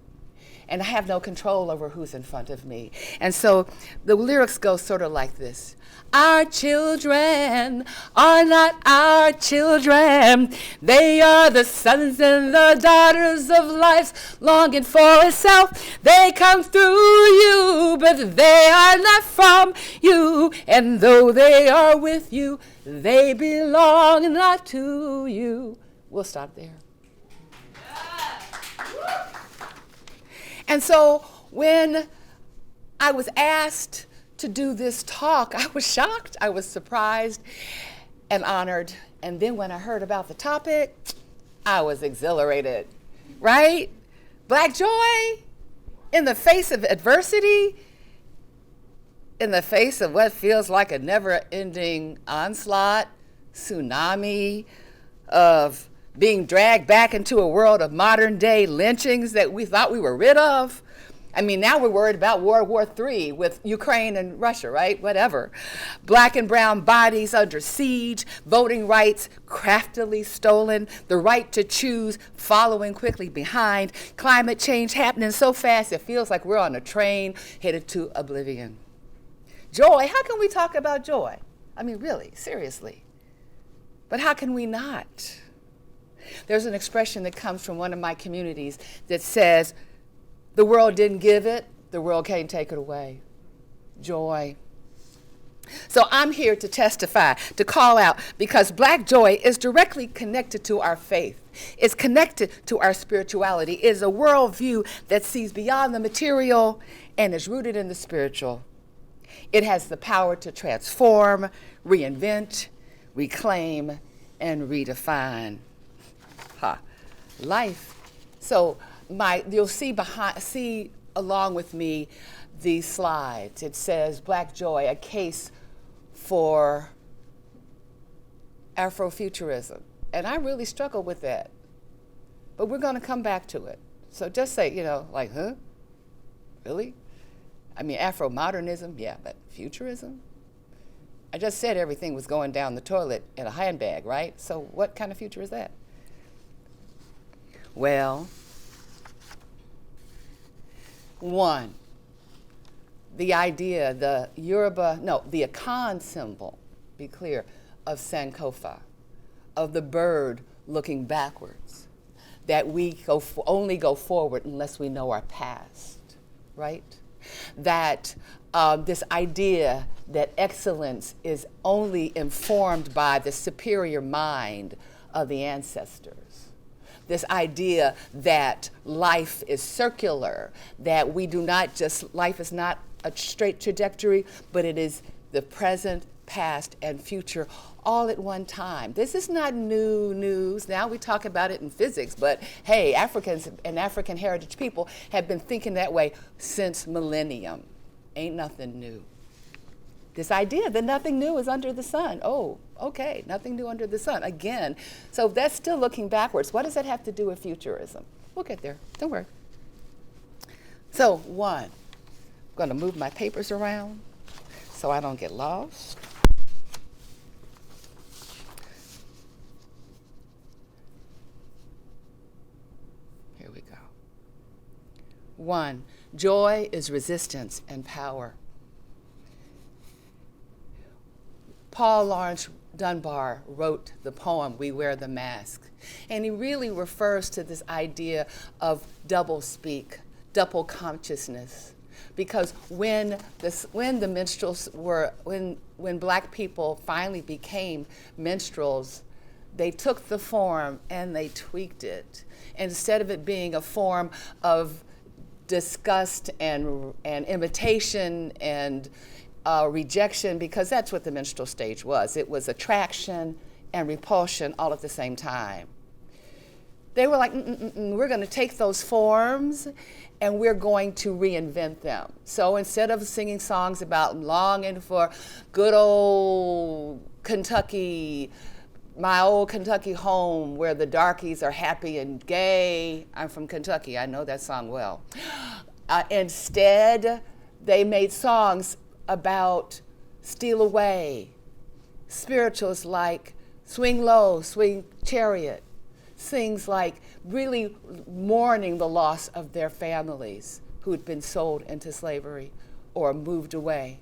And I have no control over who's in front of me. And so the lyrics go sort of like this. Our children are not our children. They are the sons and the daughters of life longing for itself. They come through you, but they are not from you. And though they are with you, they belong not to you. We'll stop there. And so when I was asked to do this talk, I was shocked, I was surprised and honored. And then when I heard about the topic, I was exhilarated, right? Black joy in the face of adversity, in the face of what feels like a never-ending onslaught, tsunami of being dragged back into a world of modern day lynchings that we thought we were rid of. I mean, now we're worried about World War III with Ukraine and Russia, right? Whatever. Black and brown bodies under siege, voting rights craftily stolen, the right to choose following quickly behind, climate change happening so fast it feels like we're on a train headed to oblivion. Joy, how can we talk about joy? I mean, really, seriously. But how can we not? There's an expression that comes from one of my communities that says, the world didn't give it, the world can't take it away. Joy. So I'm here to testify, to call out, because Black joy is directly connected to our faith. It's connected to our spirituality. It is a worldview that sees beyond the material and is rooted in the spiritual. It has the power to transform, reinvent, reclaim, and redefine. Life. So you'll see along with me these slides. It says Black joy, a case for Afrofuturism. And I really struggle with that. But we're going to come back to it. So just say, like, huh? Really? I mean, Afro-modernism, yeah, but futurism? I just said everything was going down the toilet in a handbag, right? So what kind of future is that? Well, one, the idea, the Akan symbol, be clear, of Sankofa, of the bird looking backwards, that we only go forward unless we know our past, right? That this idea that excellence is only informed by the superior mind of the ancestors. This idea that life is circular, that we do not just, life is not a straight trajectory, but it is the present, past, and future all at one time. This is not new news. Now we talk about it in physics, but hey, Africans and African heritage people have been thinking that way since millennium. Ain't nothing new. This idea that nothing new is under the sun. Oh, okay, nothing new under the sun. Again, so that's still looking backwards. What does that have to do with futurism? We'll get there, don't worry. So one, I'm gonna move my papers around so I don't get lost. Here we go. One, joy is resistance and power. Paul Laurence Dunbar wrote the poem, We Wear the Mask, and he really refers to this idea of double speak, double consciousness, because when the minstrels when Black people finally became minstrels, they took the form and they tweaked it. Instead of it being a form of disgust and imitation and rejection, because that's what the minstrel stage was. It was attraction and repulsion all at the same time. They were like, we're going to take those forms and we're going to reinvent them. So instead of singing songs about longing for good old Kentucky, my old Kentucky home where the darkies are happy and gay, I'm from Kentucky, I know that song well. Instead, they made songs about steal away, spirituals like swing low, swing chariot, things like really mourning the loss of their families who'd been sold into slavery or moved away.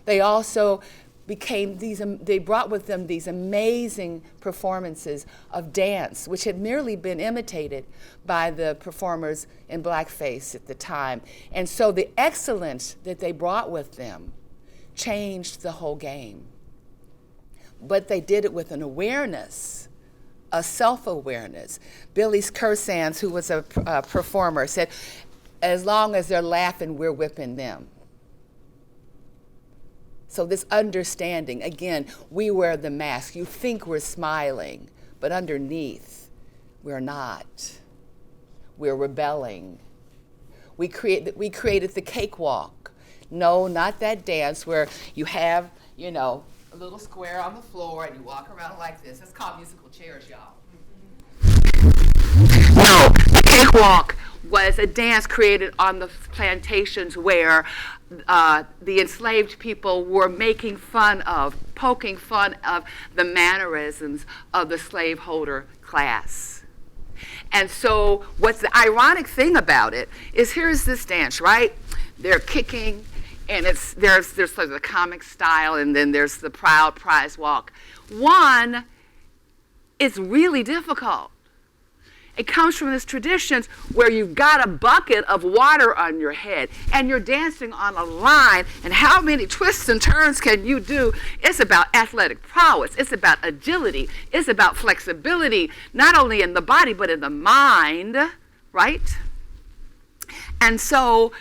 They also they brought with them these amazing performances of dance, which had merely been imitated by the performers in blackface at the time. And so the excellence that they brought with them changed the whole game. But they did it with an awareness, a self-awareness. Billy Kersans, who was a performer, said, as long as they're laughing, we're whipping them. So this understanding, again, we wear the mask. You think we're smiling, but underneath, we're not. We're rebelling. We created the cakewalk. No, not that dance where you have, a little square on the floor and you walk around like this. It's called musical chairs, y'all. No, the cakewalk was a dance created on the plantations where the enslaved people were making fun of, poking fun of the mannerisms of the slaveholder class. And so what's the ironic thing about it is here's this dance, right? They're kicking, and there's sort of the comic style, and then there's the proud prize walk. One, it's really difficult. It comes from this tradition where you've got a bucket of water on your head and you're dancing on a line, and how many twists and turns can you do? It's about athletic prowess. It's about agility. It's about flexibility, not only in the body but in the mind, right? And so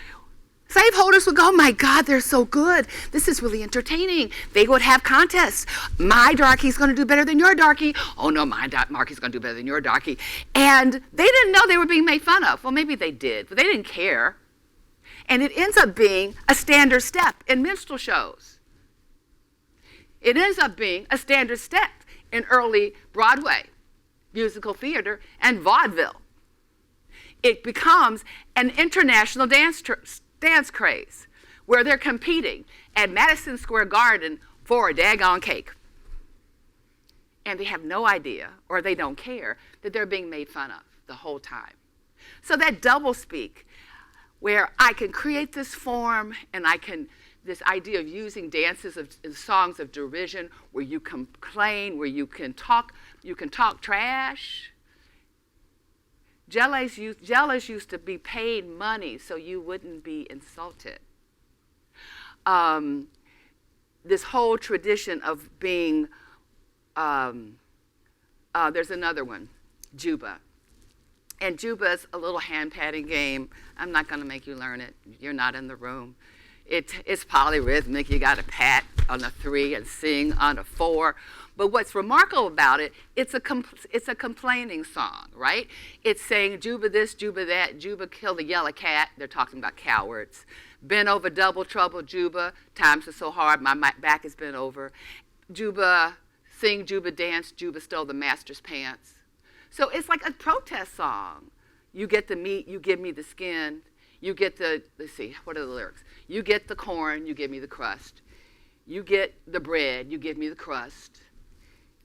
slaveholders would go, oh my God, they're so good. This is really entertaining. They would have contests. My darkie's going to do better than your darkie. Oh no, my darkie's going to do better than your darkie. And they didn't know they were being made fun of. Well, maybe they did, but they didn't care. And it ends up being a standard step in minstrel shows. It ends up being a standard step in early Broadway, musical theater, and vaudeville. It becomes an international dance craze where they're competing at Madison Square Garden for a daggone cake. And they have no idea, or they don't care, that they're being made fun of the whole time. So that doublespeak, where I can create this form and this idea of using dances and songs of derision where you complain, where you can talk trash. Jealous used to be paid money so you wouldn't be insulted. This whole tradition of being, there's another one, Juba. And Juba's a little hand-patting game. I'm not going to make you learn it. You're not in the room. It's polyrhythmic. You got to pat on a 3 and sing on a 4. But what's remarkable about it, it's a complaining song, right? It's saying Juba this, Juba that, Juba killed a yellow cat. They're talking about cowards. Bent over double trouble, Juba. Times are so hard, my back is bent over. Juba sing, Juba dance, Juba stole the master's pants. So it's like a protest song. You get the meat, you give me the skin. You get let's see, what are the lyrics? You get the corn, you give me the crust. You get the bread, you give me the crust.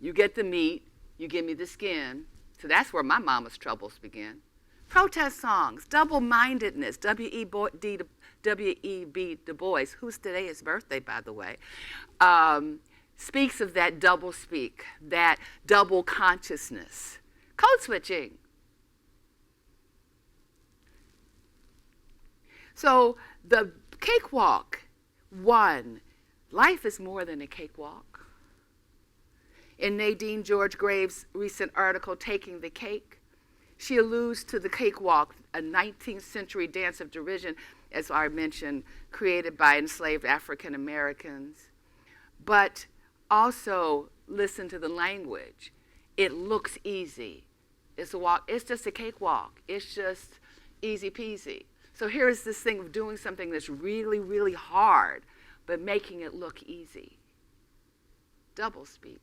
You get the meat, you give me the skin. So that's where my mama's troubles begin. Protest songs, double-mindedness, W.E.B. Du Bois, who's today his birthday, by the way, speaks of that double speak, that double consciousness. Code switching. So the cakewalk, one, life is more than a cakewalk. In Nadine George Graves' recent article, Taking the Cake, she alludes to the cakewalk, a 19th century dance of derision, as I mentioned, created by enslaved African Americans. But also listen to the language. It looks easy. It's a walk. It's just a cakewalk. It's just easy peasy. So here's this thing of doing something that's really, really hard, but making it look easy. Doublespeak.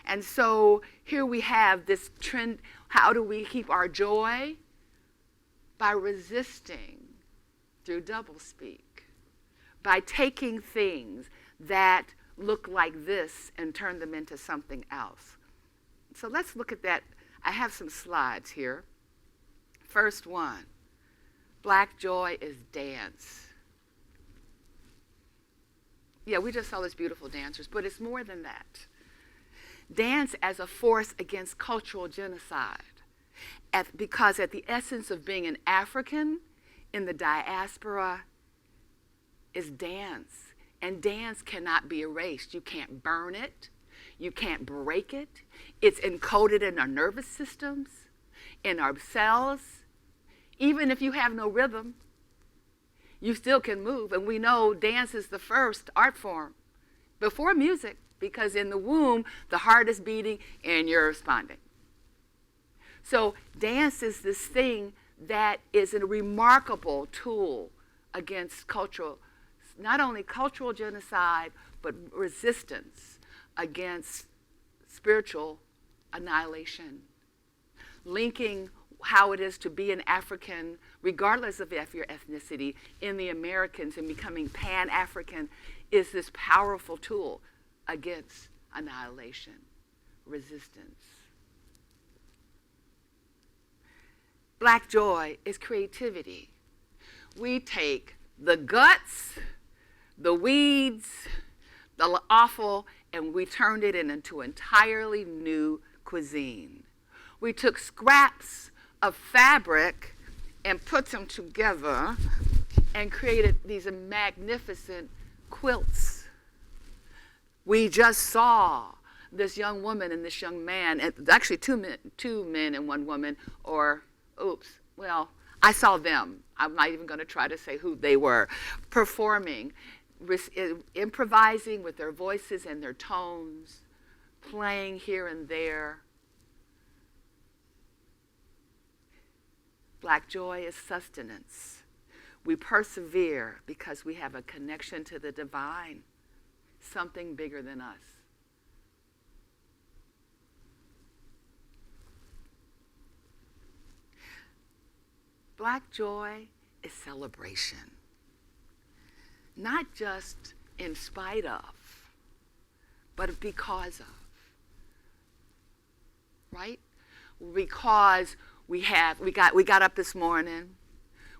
And so here we have this trend. How do we keep our joy? By resisting through doublespeak. By taking things that look like this and turn them into something else. So let's look at that. I have some slides here. First one, Black joy is dance. Yeah, we just saw these beautiful dancers, but it's more than that. Dance as a force against cultural genocide. Because at the essence of being an African in the diaspora is dance. And dance cannot be erased. You can't burn it. You can't break it. It's encoded in our nervous systems, in our cells. Even if you have no rhythm, you still can move. And we know dance is the first art form before music, because in the womb, the heart is beating and you're responding. So dance is this thing that is a remarkable tool against cultural, not only cultural genocide, but resistance against spiritual annihilation, linking how it is to be an African, regardless of your ethnicity, in the Americans and becoming Pan-African is this powerful tool against annihilation, resistance. Black joy is creativity. We take the guts, the weeds, the offal, and we turned it into entirely new cuisine. We took scraps of fabric and put them together and created these magnificent quilts. We just saw this young woman and this young man, and actually two men and one woman, or oops, well, I saw them. I'm not even going to try to say who they were, performing, improvising with their voices and their tones, playing here and there. Black joy is sustenance. We persevere because we have a connection to the divine, something bigger than us. Black joy is celebration, not just in spite of, but because of, right? Because we got up this morning,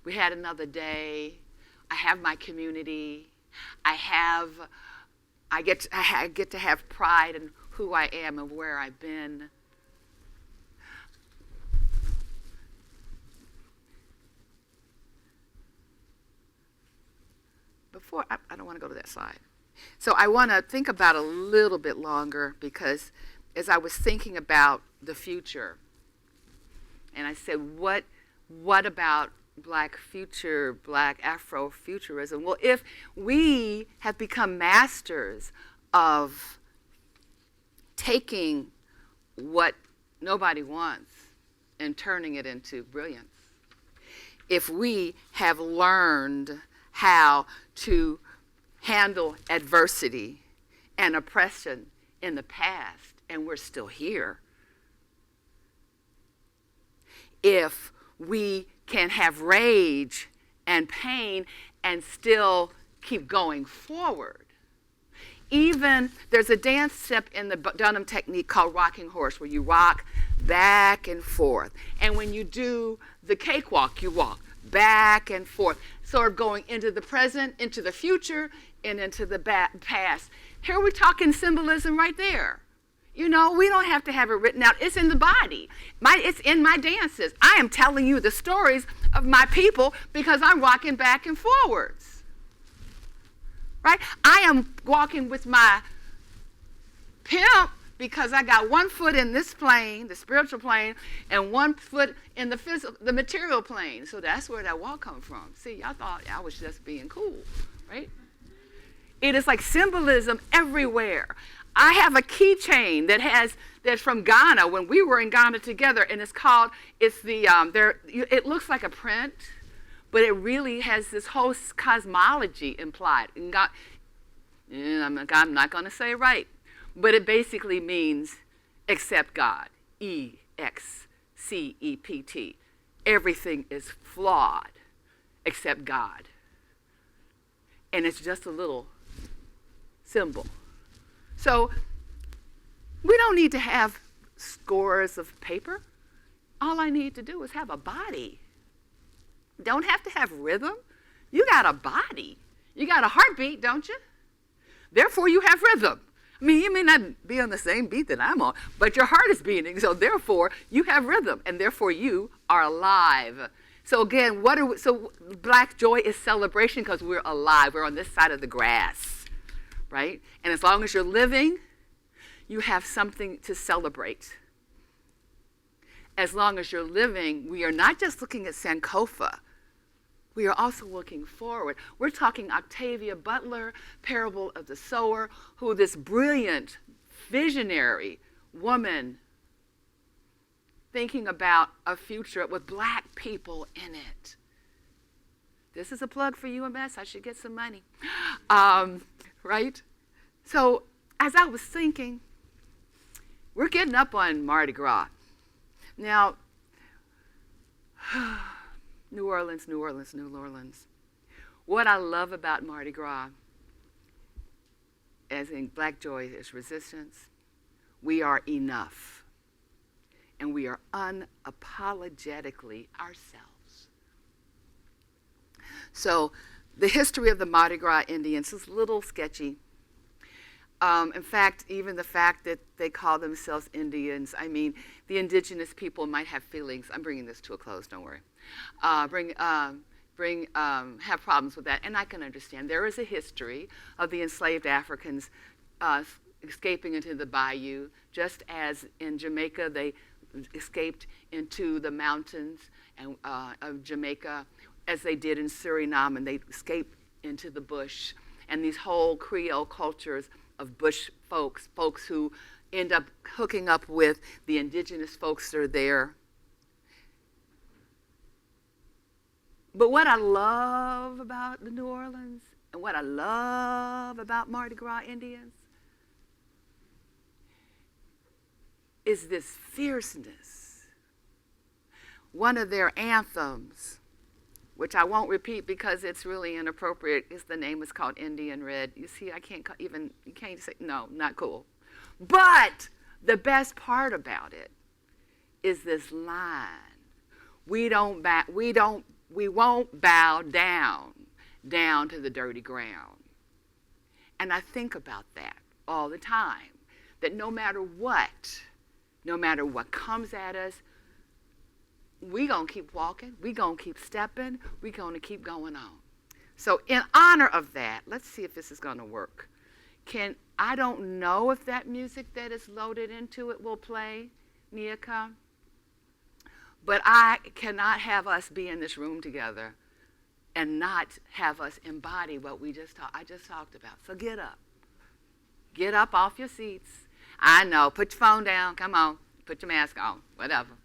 we had another day, I have my community, I get to have pride in who I am and where I've been. I don't want to go to that slide. So I want to think about a little bit longer, because as I was thinking about the future, and I said, what about Black future, Black Afrofuturism? Well, if we have become masters of taking what nobody wants and turning it into brilliance, if we have learned how to handle adversity and oppression in the past, and we're still here, if we can have rage and pain and still keep going forward. Even there's a dance step in the Dunham technique called rocking horse, where you rock back and forth. And when you do the cakewalk, you walk back and forth, sort of going into the present, into the future, and into the past. Here we're talking symbolism right there. You know, we don't have to have it written out. It's in the body. It's in my dances. I am telling you the stories of my people because I'm rocking back and forwards. Right? I am walking with my pimp because I got one foot in this plane, the spiritual plane, and one foot in the physical, the material plane. So that's where that walk comes from. See, y'all thought I was just being cool, right? It is like symbolism everywhere. I have a keychain that's from Ghana when we were in Ghana together, and it looks like a print, but it really has this whole cosmology implied. And I'm not going to say it right, but it basically means accept God, EXCEPT. Everything is flawed except God. And it's just a little symbol. So we don't need to have scores of paper. All I need to do is have a body. Don't have to have rhythm. You got a body. You got a heartbeat, don't you? Therefore, you have rhythm. I mean, you may not be on the same beat that I'm on, but your heart is beating. So therefore, you have rhythm, and therefore you are alive. So again, so Black joy is celebration because we're alive. We're on this side of the grass, right? And as long as you're living, you have something to celebrate. As long as you're living, we are not just looking at Sankofa. We are also looking forward. We're talking Octavia Butler, Parable of the Sower, who this brilliant, visionary woman thinking about a future with Black people in it. This is a plug for UMS. I should get some money. Right? So as I was thinking, we're getting up on Mardi Gras. Now, New Orleans, New Orleans, New Orleans. What I love about Mardi Gras, as in Black joy is resistance, we are enough. And we are unapologetically ourselves. So the history of the Mardi Gras Indians is a little sketchy. In fact, even the fact that they call themselves Indians, I mean, the indigenous people might have feelings. I'm bringing this to a close, don't worry. Have problems with that, and I can understand. There is a history of the enslaved Africans escaping into the bayou, just as in Jamaica they escaped into the mountains of Jamaica, as they did in Suriname, and they escaped into the bush. And these whole Creole cultures of bush folks who end up hooking up with the indigenous folks that are there. But what I love about the New Orleans and what I love about Mardi Gras Indians is this fierceness. One of their anthems, which I won't repeat because it's really inappropriate, is the name is called Indian Red. You see, I can't even, you can't say, no, not cool. But the best part about it is this line. We won't bow down to the dirty ground. And I think about that all the time, that no matter what comes at us, we gonna keep walking, we gonna keep stepping, we gonna keep going on. So in honor of that, let's see if this is gonna work. I don't know if that music that is loaded into it will play, Nika, but I cannot have us be in this room together and not have us embody what I just talked about. So get up. Get up off your seats. I know, put your phone down, come on, put your mask on, whatever.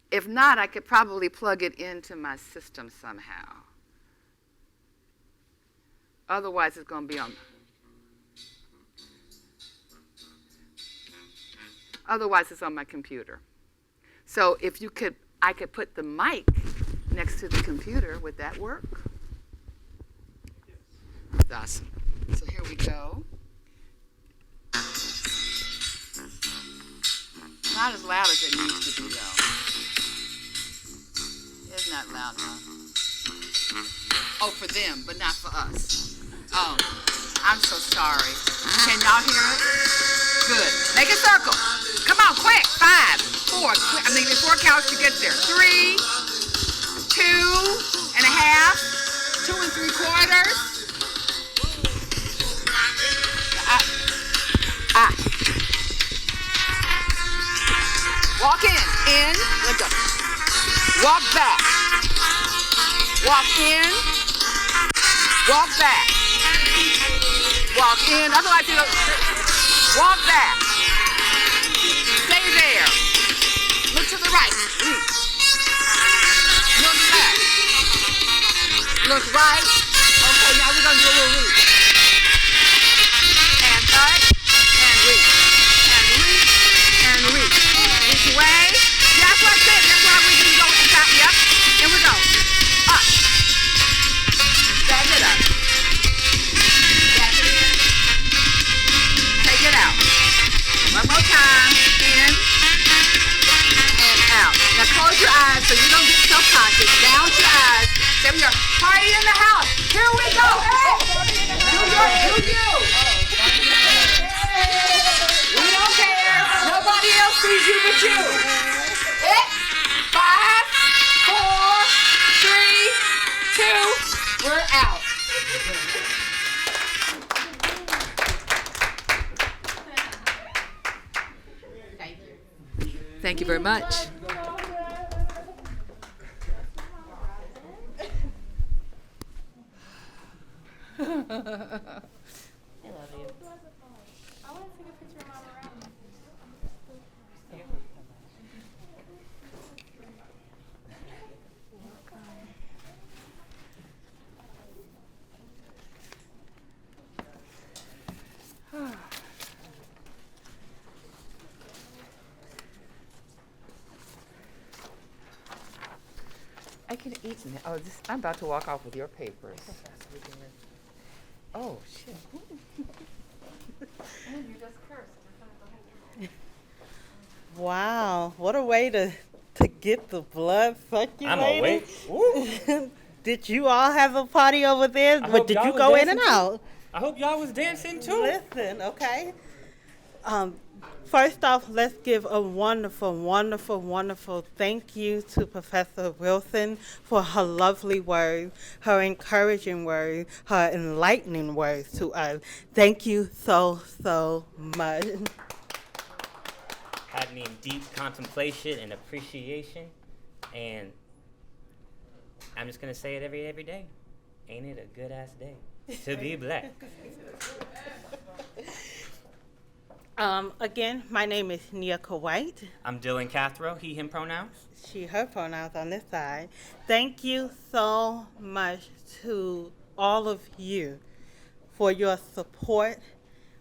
If not, I could probably plug it into my system somehow. Otherwise, it's going to be on. Otherwise, it's on my computer. So if you could, I could put the mic next to the computer. Would that work? That's awesome. So here we go. Not as loud as it needs to be, though. It's not loud enough. Oh, for them, but not for us. Oh, I'm so sorry. Can y'all hear it? Good. Make a circle. Come on, quick. 5, 4. I mean, before couch to get there. 3, 2 and a half. 2 3/4. Walk in, let go. Walk back. Walk in, walk back. Walk in, otherwise you go. Walk back. Stay there. Look to the right. Reach. Look back. Look right. Okay, now we're going to do a little reach. And touch. And reach. And reach. And reach. Reach away. Yeah, that's what I said. That's why we can go with the top. Yep. And we go. Up. Back it up. Back it in. Take it out. One more time. In. And out. Now close your eyes so you don't get self-conscious. Down to your eyes. Say we are party in the house. Here we go. Hey! Do you. We don't care. Nobody else sees you but you. 5, 4, 3, 2, we're out. Thank you very much. I love you. I want to take a picture of Mama around. can eat now. Oh, I'm about to walk off with your papers. Oh, shit. And you just cursed. Wow, what a way to get the blood circulating. I'm awake. Did you all have a party over there? But did you go in and out? I hope y'all was dancing too. Listen, okay. First off, let's give a wonderful, wonderful, wonderful thank you to Professor Wilson for her lovely words, her encouraging words, her enlightening words to us. Thank you so, so much. Had me in deep contemplation and appreciation, and I'm just gonna say it every day. Ain't it a good ass day to be black? Again, my name is Nia White. I'm Dylan Cathro, he, him pronouns. She, her pronouns on this side. Thank you so much to all of you for your support,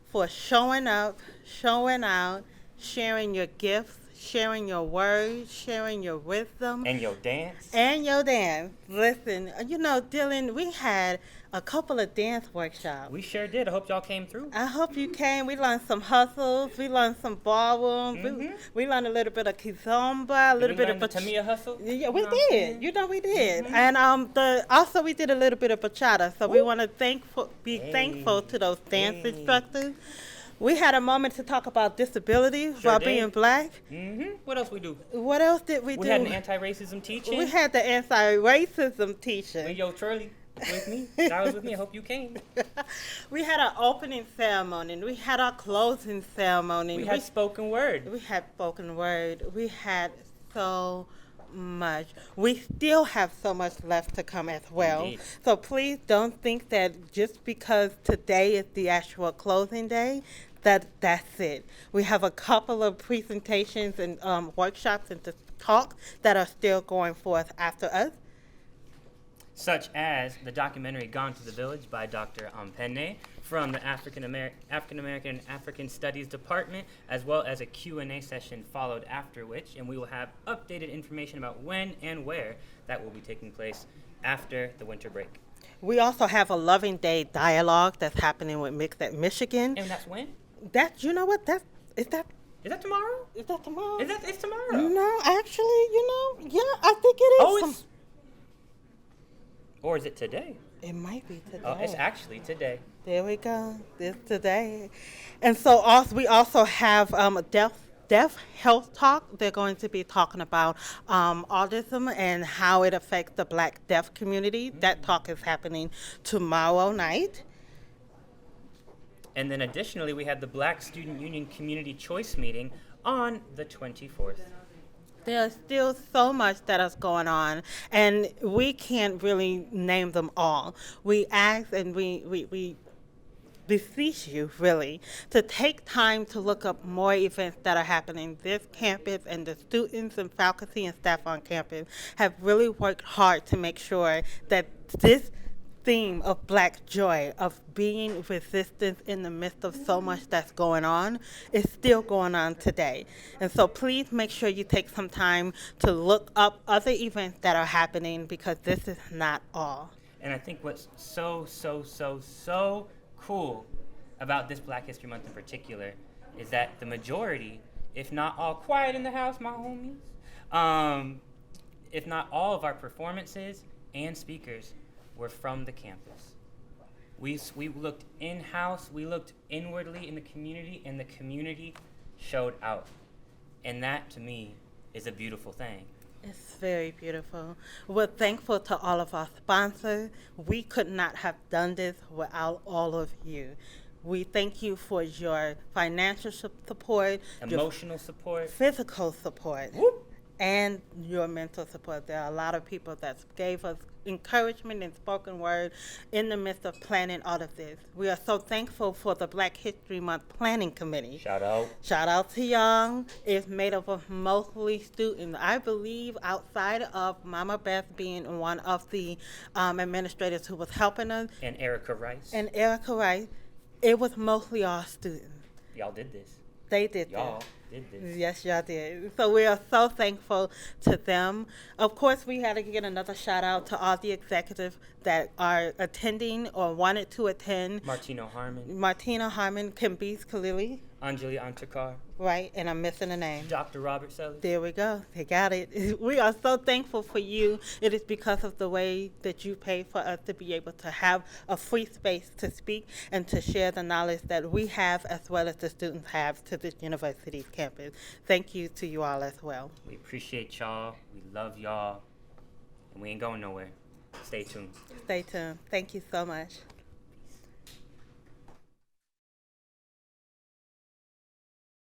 for showing up, showing out, sharing your gifts, sharing your words, sharing your wisdom. And your dance. And your dance. Listen, you know, Dylan, we had a couple of dance workshops. We sure did. I hope y'all came through. I hope you came. We learned some hustles. We learned some ballroom. We learned a little bit of kizomba, a little bit of Tamiya hustle. Yeah, we did. You know, we did. And also we did a little bit of bachata. So we want to be thankful to those dance instructors. We had a moment to talk about disability while being black. What else we do? What else did we do? We had an anti-racism teaching. We had the anti-racism teaching. With yo Shirley with me. That was with me. I hope you came. We had our opening ceremony. We had our closing ceremony. We had spoken word. We had spoken word. We had so much. We still have so much left to come as well. Indeed. So please don't think that just because today is the actual closing day, that's it. We have a couple of presentations and workshops and talks that are still going forth after us. Such as the documentary Gone to the Village by Dr. Penne from the African American and African Studies Department, as well as a Q&A session followed after which, and we will have updated information about when and where that will be taking place after the winter break. We also have a Loving Day dialogue that's happening with Mix at Michigan. And that's when? You know what? Is that tomorrow? Is that tomorrow? It's tomorrow. No, actually, yeah, I think it is. Oh, or is it today? It might be today. Oh, it's actually today. There we go. It's today. And so we also have a deaf health talk. They're going to be talking about autism and how it affects the Black deaf community. That talk is happening tomorrow night. And then additionally, we have the Black Student Union Community Choice Meeting on the 24th. There's still so much that is going on, and we can't really name them all. We ask and we beseech you, really, to take time to look up more events that are happening. This campus and the students and faculty and staff on campus have really worked hard to make sure that this theme of Black joy, of being resistant in the midst of so much that's going on, is still going on today. And so please make sure you take some time to look up other events that are happening, because this is not all. And I think what's so cool about this Black History Month in particular is that the majority, if not all, quiet in the house, my homies, if not all of our performances and speakers were from the campus. We looked in-house, we looked inwardly in the community, and the community showed out. And that, to me, is a beautiful thing. It's very beautiful. We're thankful to all of our sponsors. We could not have done this without all of you. We thank you for your financial support, emotional support, physical support, and your mental support. There are a lot of people that gave us encouragement and spoken word in the midst of planning all of this. We are so thankful for the Black History Month Planning Committee. Shout out. Shout out to y'all. It's made up of mostly students. I believe outside of Mama Beth being one of the administrators who was helping us. And Erica Rice. It was mostly all students. Y'all did this. They did y'all. this. Did this. Yes, y'all did. So we are so thankful to them. Of course, we had to get another shout out to all the executives that are attending or wanted to attend. Martina Harmon, Kimbees Khalili. Anjali Antakar. Right, and I'm missing a name. Dr. Robert Sellers. There we go. They got it. We are so thankful for you. It is because of the way that you pay for us to be able to have a free space to speak and to share the knowledge that we have as well as the students have to this university's campus. Thank you to you all as well. We appreciate y'all. We love y'all. And we ain't going nowhere. Stay tuned. Stay tuned. Thank you so much.